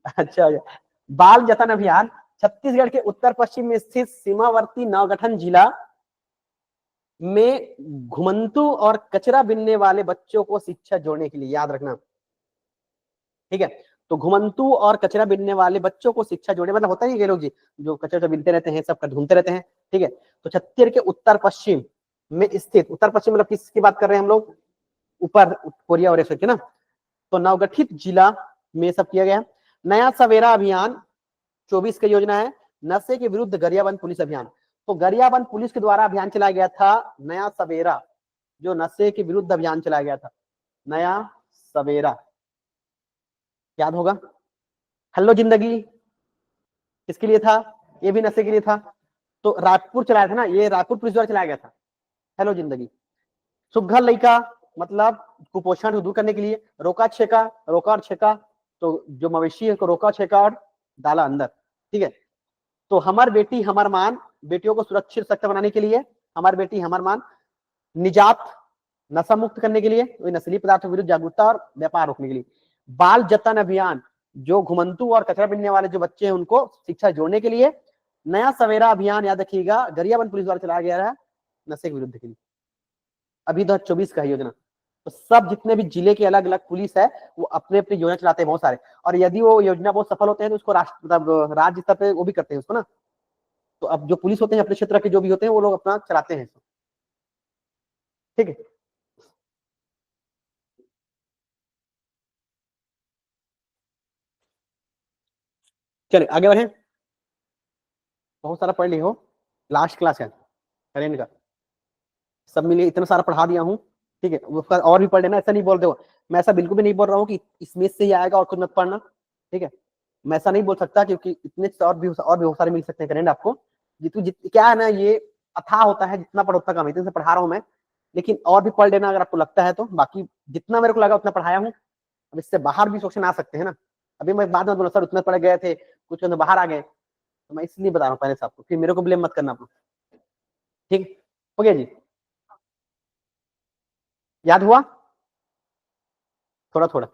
अच्छा हो गया। बाल जतन अभियान छत्तीसगढ़ के उत्तर पश्चिम में स्थित सीमावर्ती नवगठन जिला में घुमंतु और कचरा बीनने वाले बच्चों को शिक्षा जोड़ने के लिए, याद रखना, ठीक है। तो घुमंतु और कचरा बीनने वाले बच्चों को शिक्षा जोड़ने, मतलब होता ही है लोग जी जो कचरा बीनते रहते हैं, सब ढूंढते रहते हैं, ठीक है। तो छत्तीसगढ़ के उत्तर पश्चिम में स्थित, उत्तर पश्चिम मतलब किसकी बात कर रहे हैं हम लोग, ऊपर कोरिया और ऐसे ना, तो नवगठित जिला में सब किया गया। नया सवेरा अभियान 24 का योजना है। नशे के विरुद्ध गरियाबंद पुलिस अभियान, तो गरियाबंद पुलिस के द्वारा अभियान चलाया गया था नया सवेरा, जो नशे के विरुद्ध अभियान चलाया गया था, नया सवेरा, याद होगा। हेलो जिंदगी किसके लिए था, ये भी नशे के लिए था, तो रायपुर चलाया था ना, ये रायपुर पुलिस द्वारा चलाया गया था हेलो जिंदगी। सुघर लइका मतलब कुपोषण को दूर करने के लिए, रोका छेका, रोका और छेका, तो जो मवेशी है को रोका छेका और डाला अंदर, ठीक है। तो हमार बेटी हमार मान, बेटियों को सुरक्षित सशक्त बनाने के लिए, हमार बेटी हमार मान, निजात नशा मुक्त करने के लिए, नशीली पदार्थों विरुद्ध जागरूकता और व्यापार रोकने के लिए। बाल जतन अभियान, जो घुमंतु और कचरा बीनने वाले जो बच्चे हैं उनको शिक्षा जोड़ने के लिए। नया सवेरा अभियान याद रखिएगा गरियाबंद पुलिस द्वारा चलाया गया है नशे के विरुद्ध के लिए, अभी 2024 का है योजना। तो सब जितने भी जिले के अलग अलग पुलिस है वो अपने अपनी योजना चलाते हैं बहुत सारे, और यदि वो योजना बहुत सफल होते हैं तो उसको राष्ट्र मतलब राज्य स्तर पे वो भी करते हैं उसको ना। तो अब जो पुलिस होते हैं अपने क्षेत्र के जो भी होते हैं वो लोग अपना चलाते हैं, ठीक है। चलिए आगे बढ़े, बहुत सारा पढ़ लिए हो, लास्ट क्लास है करेंट का, सब मिले इतना सारा पढ़ा दिया हूँ, ठीक है। उसका और भी पढ़ लेना, ऐसा नहीं बोल दो, मैं ऐसा बिल्कुल भी नहीं बोल रहा हूँ कि इसमें से ही आएगा और कुछ मत पढ़ना, ठीक है। मैं ऐसा नहीं बोल सकता क्योंकि इतने से और भी बहुत सारे मिल सकते हैं करेंट आपको। क्या है ना, ये अथाह होता है, जितना पढ़ो उतना कम, इतने से पढ़ा रहा हूँ मैं, लेकिन और भी पढ़ लेना अगर आपको लगता है तो। बाकी जितना मेरे को लगा उतना पढ़ाया हूँ, अब इससे बाहर भी क्वेश्चन आ सकते हैं ना। अभी मैं बाद में बोला सर उतने पढ़ गए थे कुछ बाहर आ गए, तो मैं इसलिए बता रहा हूँ पहले से आपको, फिर मेरे को ब्लेम मत करना आप, ठीक हो गया जी। याद हुआ थोड़ा थोड़ा,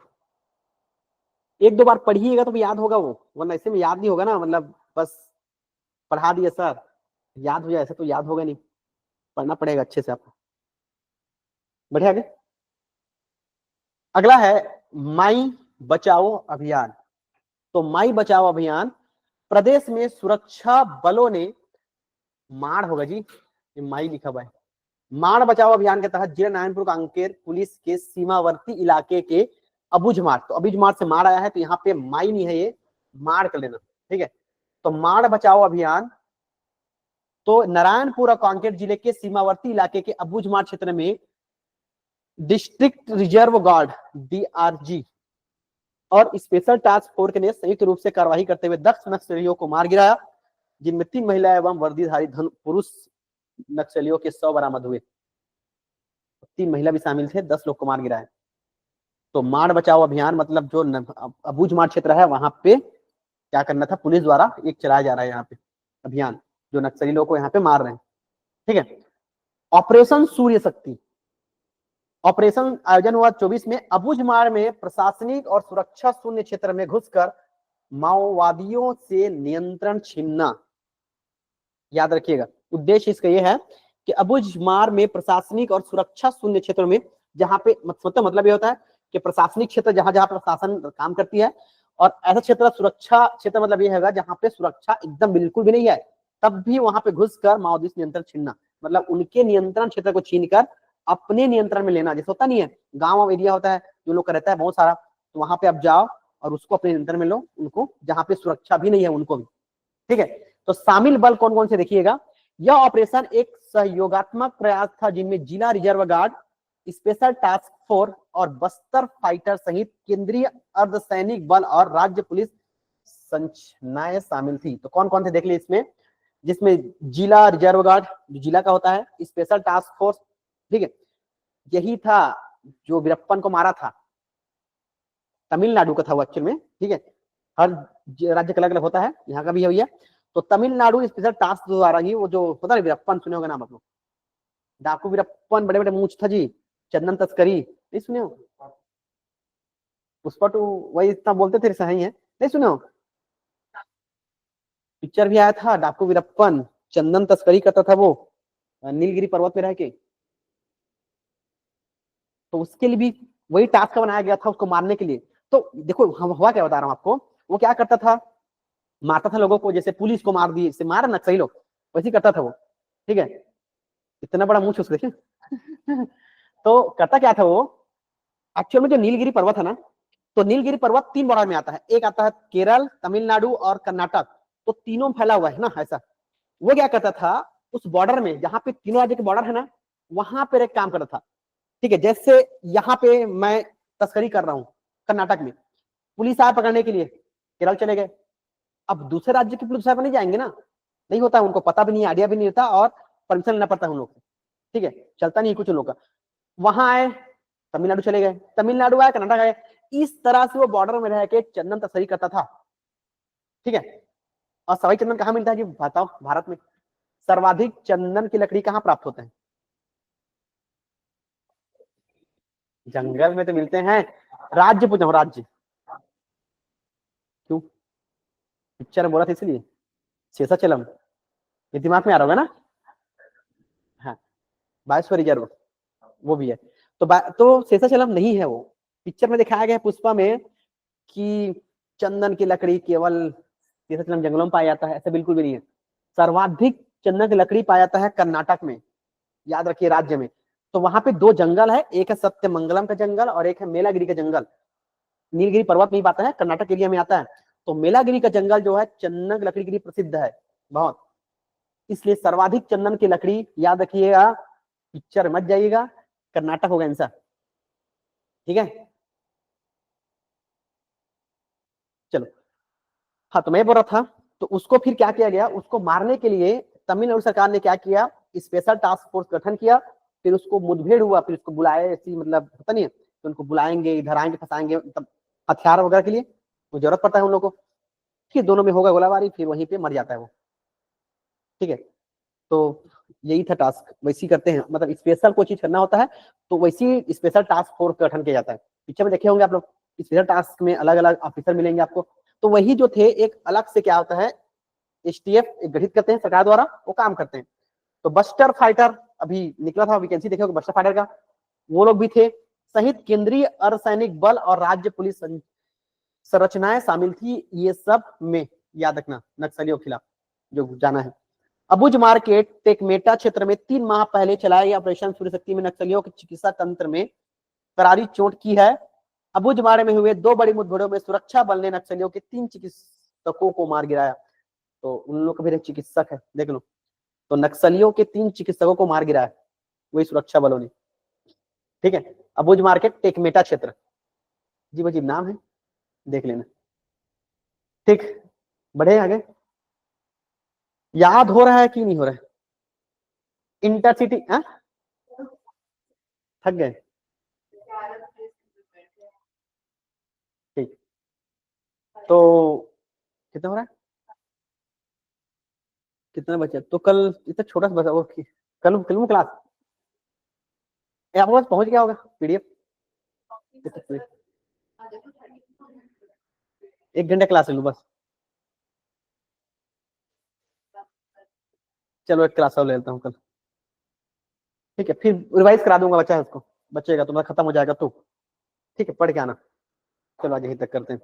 एक दो बार पढ़िएगा तो भी याद होगा वो, वरना ऐसे में याद नहीं होगा ना, मतलब बस पढ़ा दिया सर याद हो जाए, ऐसे तो याद होगा नहीं, पढ़ना पड़ेगा अच्छे से आपको। बढ़िया आगे, अगला है माई बचाओ अभियान। तो माई बचाओ अभियान प्रदेश में सुरक्षा बलों ने, माड़ होगा जी, ये माई लिखा हुआ है, माड़ बचाओ अभियान के तहत जिला नारायणपुर कांकेर पुलिस के सीमावर्ती इलाके के अबुझमाड़, तो अबुझमाड़ से माड़ आया है तो यहाँ पे माई नहीं है, ये माड़ कर लेना, ठीक है। तो माड़ बचाओ अभियान, तो नारायणपुर और कांकेर जिले के सीमावर्ती इलाके के अबुझमाड़ क्षेत्र में डिस्ट्रिक्ट रिजर्व गार्ड डीआरजी और स्पेशल टास्क फोर्स ने संयुक्त रूप से कार्रवाई करते हुए 10 नक्सलियों को मार गिराया, जिनमें 3 महिला एवं वर्दीधारी पुरुष नक्सलियों के 100 बरामद हुए। 3 महिला भी शामिल थे, 10 लोग को मार गिराया। तो माड़ बचाओ अभियान मतलब जो अबुझमाड़ क्षेत्र है वहां पे क्या करना था, पुलिस द्वारा एक चलाया जा रहा है यहाँ पे अभियान, जो नक्सली लोगों को यहाँ पे मार रहे हैं, ठीक है। ऑपरेशन सूर्य शक्ति, ऑपरेशन आयोजन हुआ 24 में अबुझमाड़ में प्रशासनिक और सुरक्षा शून्य क्षेत्र में घुसकर माओवादियों से नियंत्रण छीनना, याद रखिएगा। उद्देश्य इसका यह है कि अबुझमाड़ में प्रशासनिक और सुरक्षा शून्य क्षेत्रों में, जहां पे मतलब ये होता है कि प्रशासनिक क्षेत्र जहां जहां प्रशासन काम करती है, और ऐसा क्षेत्र सुरक्षा क्षेत्र मतलब ये होगा जहां पे सुरक्षा एकदम बिल्कुल भी नहीं है, तब भी वहां पे घुसकर माओवादी नियंत्रण छीनना, मतलब उनके नियंत्रण क्षेत्र को छीनकर अपने नियंत्रण में लेना। जैसे होता नहीं है गांव एरिया होता है जो लोग का रहता है बहुत सारा, तो वहां पे आप जाओ और उसको अपने नियंत्रण में लो, उनको जहां पे सुरक्षा भी नहीं है उनको भी, ठीक है। तो शामिल बल कौन कौन से देखिएगा, यह ऑपरेशन एक सहयोगात्मक प्रयास था जिनमें जिला reserve guard, special task force और बस्तर फाइटर सहित केंद्रीय अर्धसैनिक बल और राज्य पुलिस संरचनाएं शामिल थी। तो कौन कौन थे देख ली इसमें, जिसमें जिला रिजर्व गार्ड जो जिला का होता है, स्पेशल टास्क फोर्स, ठीक है, यही था जो वीरप्पन को मारा था, तमिलनाडु का था वो एक्चुअल में, ठीक है। हर राज्य का अलग अलग होता है, यहाँ का भी है भैया। तो तमिलनाडु स्पेशल टास्क द्वारा ही वो जो होता है वीरप्पन, सुने होगा नाम आप लोग, डाकू वीरप्पन, बड़े बड़े मूछ था जी, चंदन तस्करी, नहीं सुने हो? पुष्पा टू वही इतना बोलते थे सही है, नहीं सुने हो? पिक्चर भी आया था डाकू वीरप्पन, चंदन तस्करी करता था वो नीलगिरी पर्वत में रह के। तो उसके लिए भी वही टास्क बनाया गया था उसको मारने के लिए। तो देखो हम हुआ क्या बता रहा हूँ आपको, वो क्या करता था, मारता था लोगों को, जैसे पुलिस को मार दिए, जैसे मारे ना सही लोग, वैसे करता था वो। ठीक है, इतना बड़ा मुंह उसको देखिए। तो करता क्या था वो, एक्चुअल में जो नीलगिरी पर्वत है ना, तो नीलगिरी पर्वत 3 बॉर्डर में आता है, एक आता है केरल, तमिलनाडु और कर्नाटक, तो तीनों में फैला हुआ है ना ऐसा। वो क्या करता था, उस बॉर्डर में जहां पे तीनों राज्य के बॉर्डर है ना, वहां पर एक काम करता था। ठीक है, जैसे यहाँ पे मैं तस्करी कर रहा हूँ कर्नाटक में, पुलिस आए पकड़ने के लिए, केरल चले गए, अब दूसरे राज्य की पुलिस नहीं जाएंगे ना, नहीं होता, उनको पता भी नहीं, आइडिया भी नहीं होता, और परमिशन लेना पड़ता है उन लोग से। ठीक है, चलता नहीं कुछ उन लोग का। वहां आए, तमिलनाडु चले गए, तमिलनाडु आए, कर्नाटक आए, इस तरह से वो बॉर्डर में रह के चंदन तस्करी करता था। ठीक है, और सवाई चंदन कहाँ मिलता है जी, बताओ भारत में सर्वाधिक चंदन की लकड़ी कहाँ प्राप्त होते हैं? जंगल में तो मिलते हैं। राज्य पूछा हूँ, राज्य। क्यों? पिक्चर में बोला था इसलिए, शेषाचलम, ये दिमाग में आ रहा होगा ना। हाँ, बायोस्फीयर रिजर्व वो भी है। तो शेषाचलम नहीं है वो, पिक्चर में दिखाया गया है पुष्पा में कि चंदन की लकड़ी केवल शेषाचलम जंगलों में पाया जाता है, ऐसा बिल्कुल भी नहीं है। सर्वाधिक चंदन की लकड़ी पाया जाता है कर्नाटक में, याद रखिए राज्य में। तो वहां पे 2 जंगल है, एक है सत्यमंगलम का जंगल और एक है मेलागिरी का जंगल। नीलगिरी पर्वत नहीं पाता है, कर्नाटक एरिया में आता है। तो मेलागिरी का जंगल जो है चंदन की लकड़ी के लिए प्रसिद्ध है बहुत, इसलिए सर्वाधिक चंदन की लकड़ी, याद रखिएगा, पिक्चर मत जाइएगा, कर्नाटक होगा आंसर। ठीक है, चलो। हाँ, तो मैं बोल रहा था, तो उसको फिर क्या किया गया, उसको मारने के लिए तमिलनाडु सरकार ने क्या किया, स्पेशल टास्क फोर्स गठन किया, फिर उसको मुठभेड़ हुआ, फिर उसको बुलाए, ऐसी मतलब पता नहीं है, तो उनको बुलाएंगे, इधर आएंगे, फंसाएंगे, मतलब हथियार वगैरह के लिए वो जरूरत पड़ता है उन लोगों को। फिर दोनों में होगा गोलाबारी, फिर वहीं पे मर जाता है वो। ठीक है, तो यही था टास्क, वैसी करते हैं, मतलब स्पेशल कोई चीज करना होता है तो वैसी स्पेशल टास्क फोर्स गठन किया जाता है। पिक्चर में देखे होंगे आप लोग, स्पेशल टास्क में अलग अलग ऑफिसर मिलेंगे आपको, तो वही जो थे एक अलग से क्या होता है, एसटीएफ एक गठित करते हैं सरकार द्वारा, वो काम करते हैं। तो बस्टर फाइटर अभी निकला था, वैकेंसी देखे होंगे बस्टर फाइटर का, वो लोग भी थे, सहित केंद्रीय अर्धसैनिक बल और राज्य पुलिस संरचनाएं शामिल थी ये सब में, याद रखना नक्सलियों के खिलाफ जो जाना है। अबुझ मार्केट टेकमेटा क्षेत्र में 3 माह पहले चलाए गए ऑपरेशन सूर्य शक्ति में नक्सलियों के चिकित्सा तंत्र में करारी चोट की है। अबुझ मारे में हुए 2 बड़ी मुठभेड़ों में सुरक्षा बल ने नक्सलियों के 3 चिकित्सकों को मार गिराया। तो उन लोग का भी एक चिकित्सक है, देख लो। तो नक्सलियों के 3 चिकित्सकों को मार गिराया वही सुरक्षा बलों ने। ठीक है, अबुझ मार्केट टेकमेटा क्षेत्र, जी अजीब नाम है, देख लेना। ठीक, बढ़े आगे। याद हो रहा है कि नहीं हो रहा है? इंटरसिटी, थक गए? ठीक, तो कितना हो रहा है, कितना बचा, तो कल इतना छोटा सा बचा वो, कल कल क्लास आपके पास पहुंच गया होगा पीडीएफ? 1 घंटा क्लास ले लूँ बस, चलो एक क्लास और ले लेता हूँ कल। ठीक है, फिर रिवाइज करा दूंगा, बच्चा है उसको, बचेगा तुम्हारा खत्म हो जाएगा तो। ठीक है, पढ़ के आना। चलो आज यहीं तक करते हैं।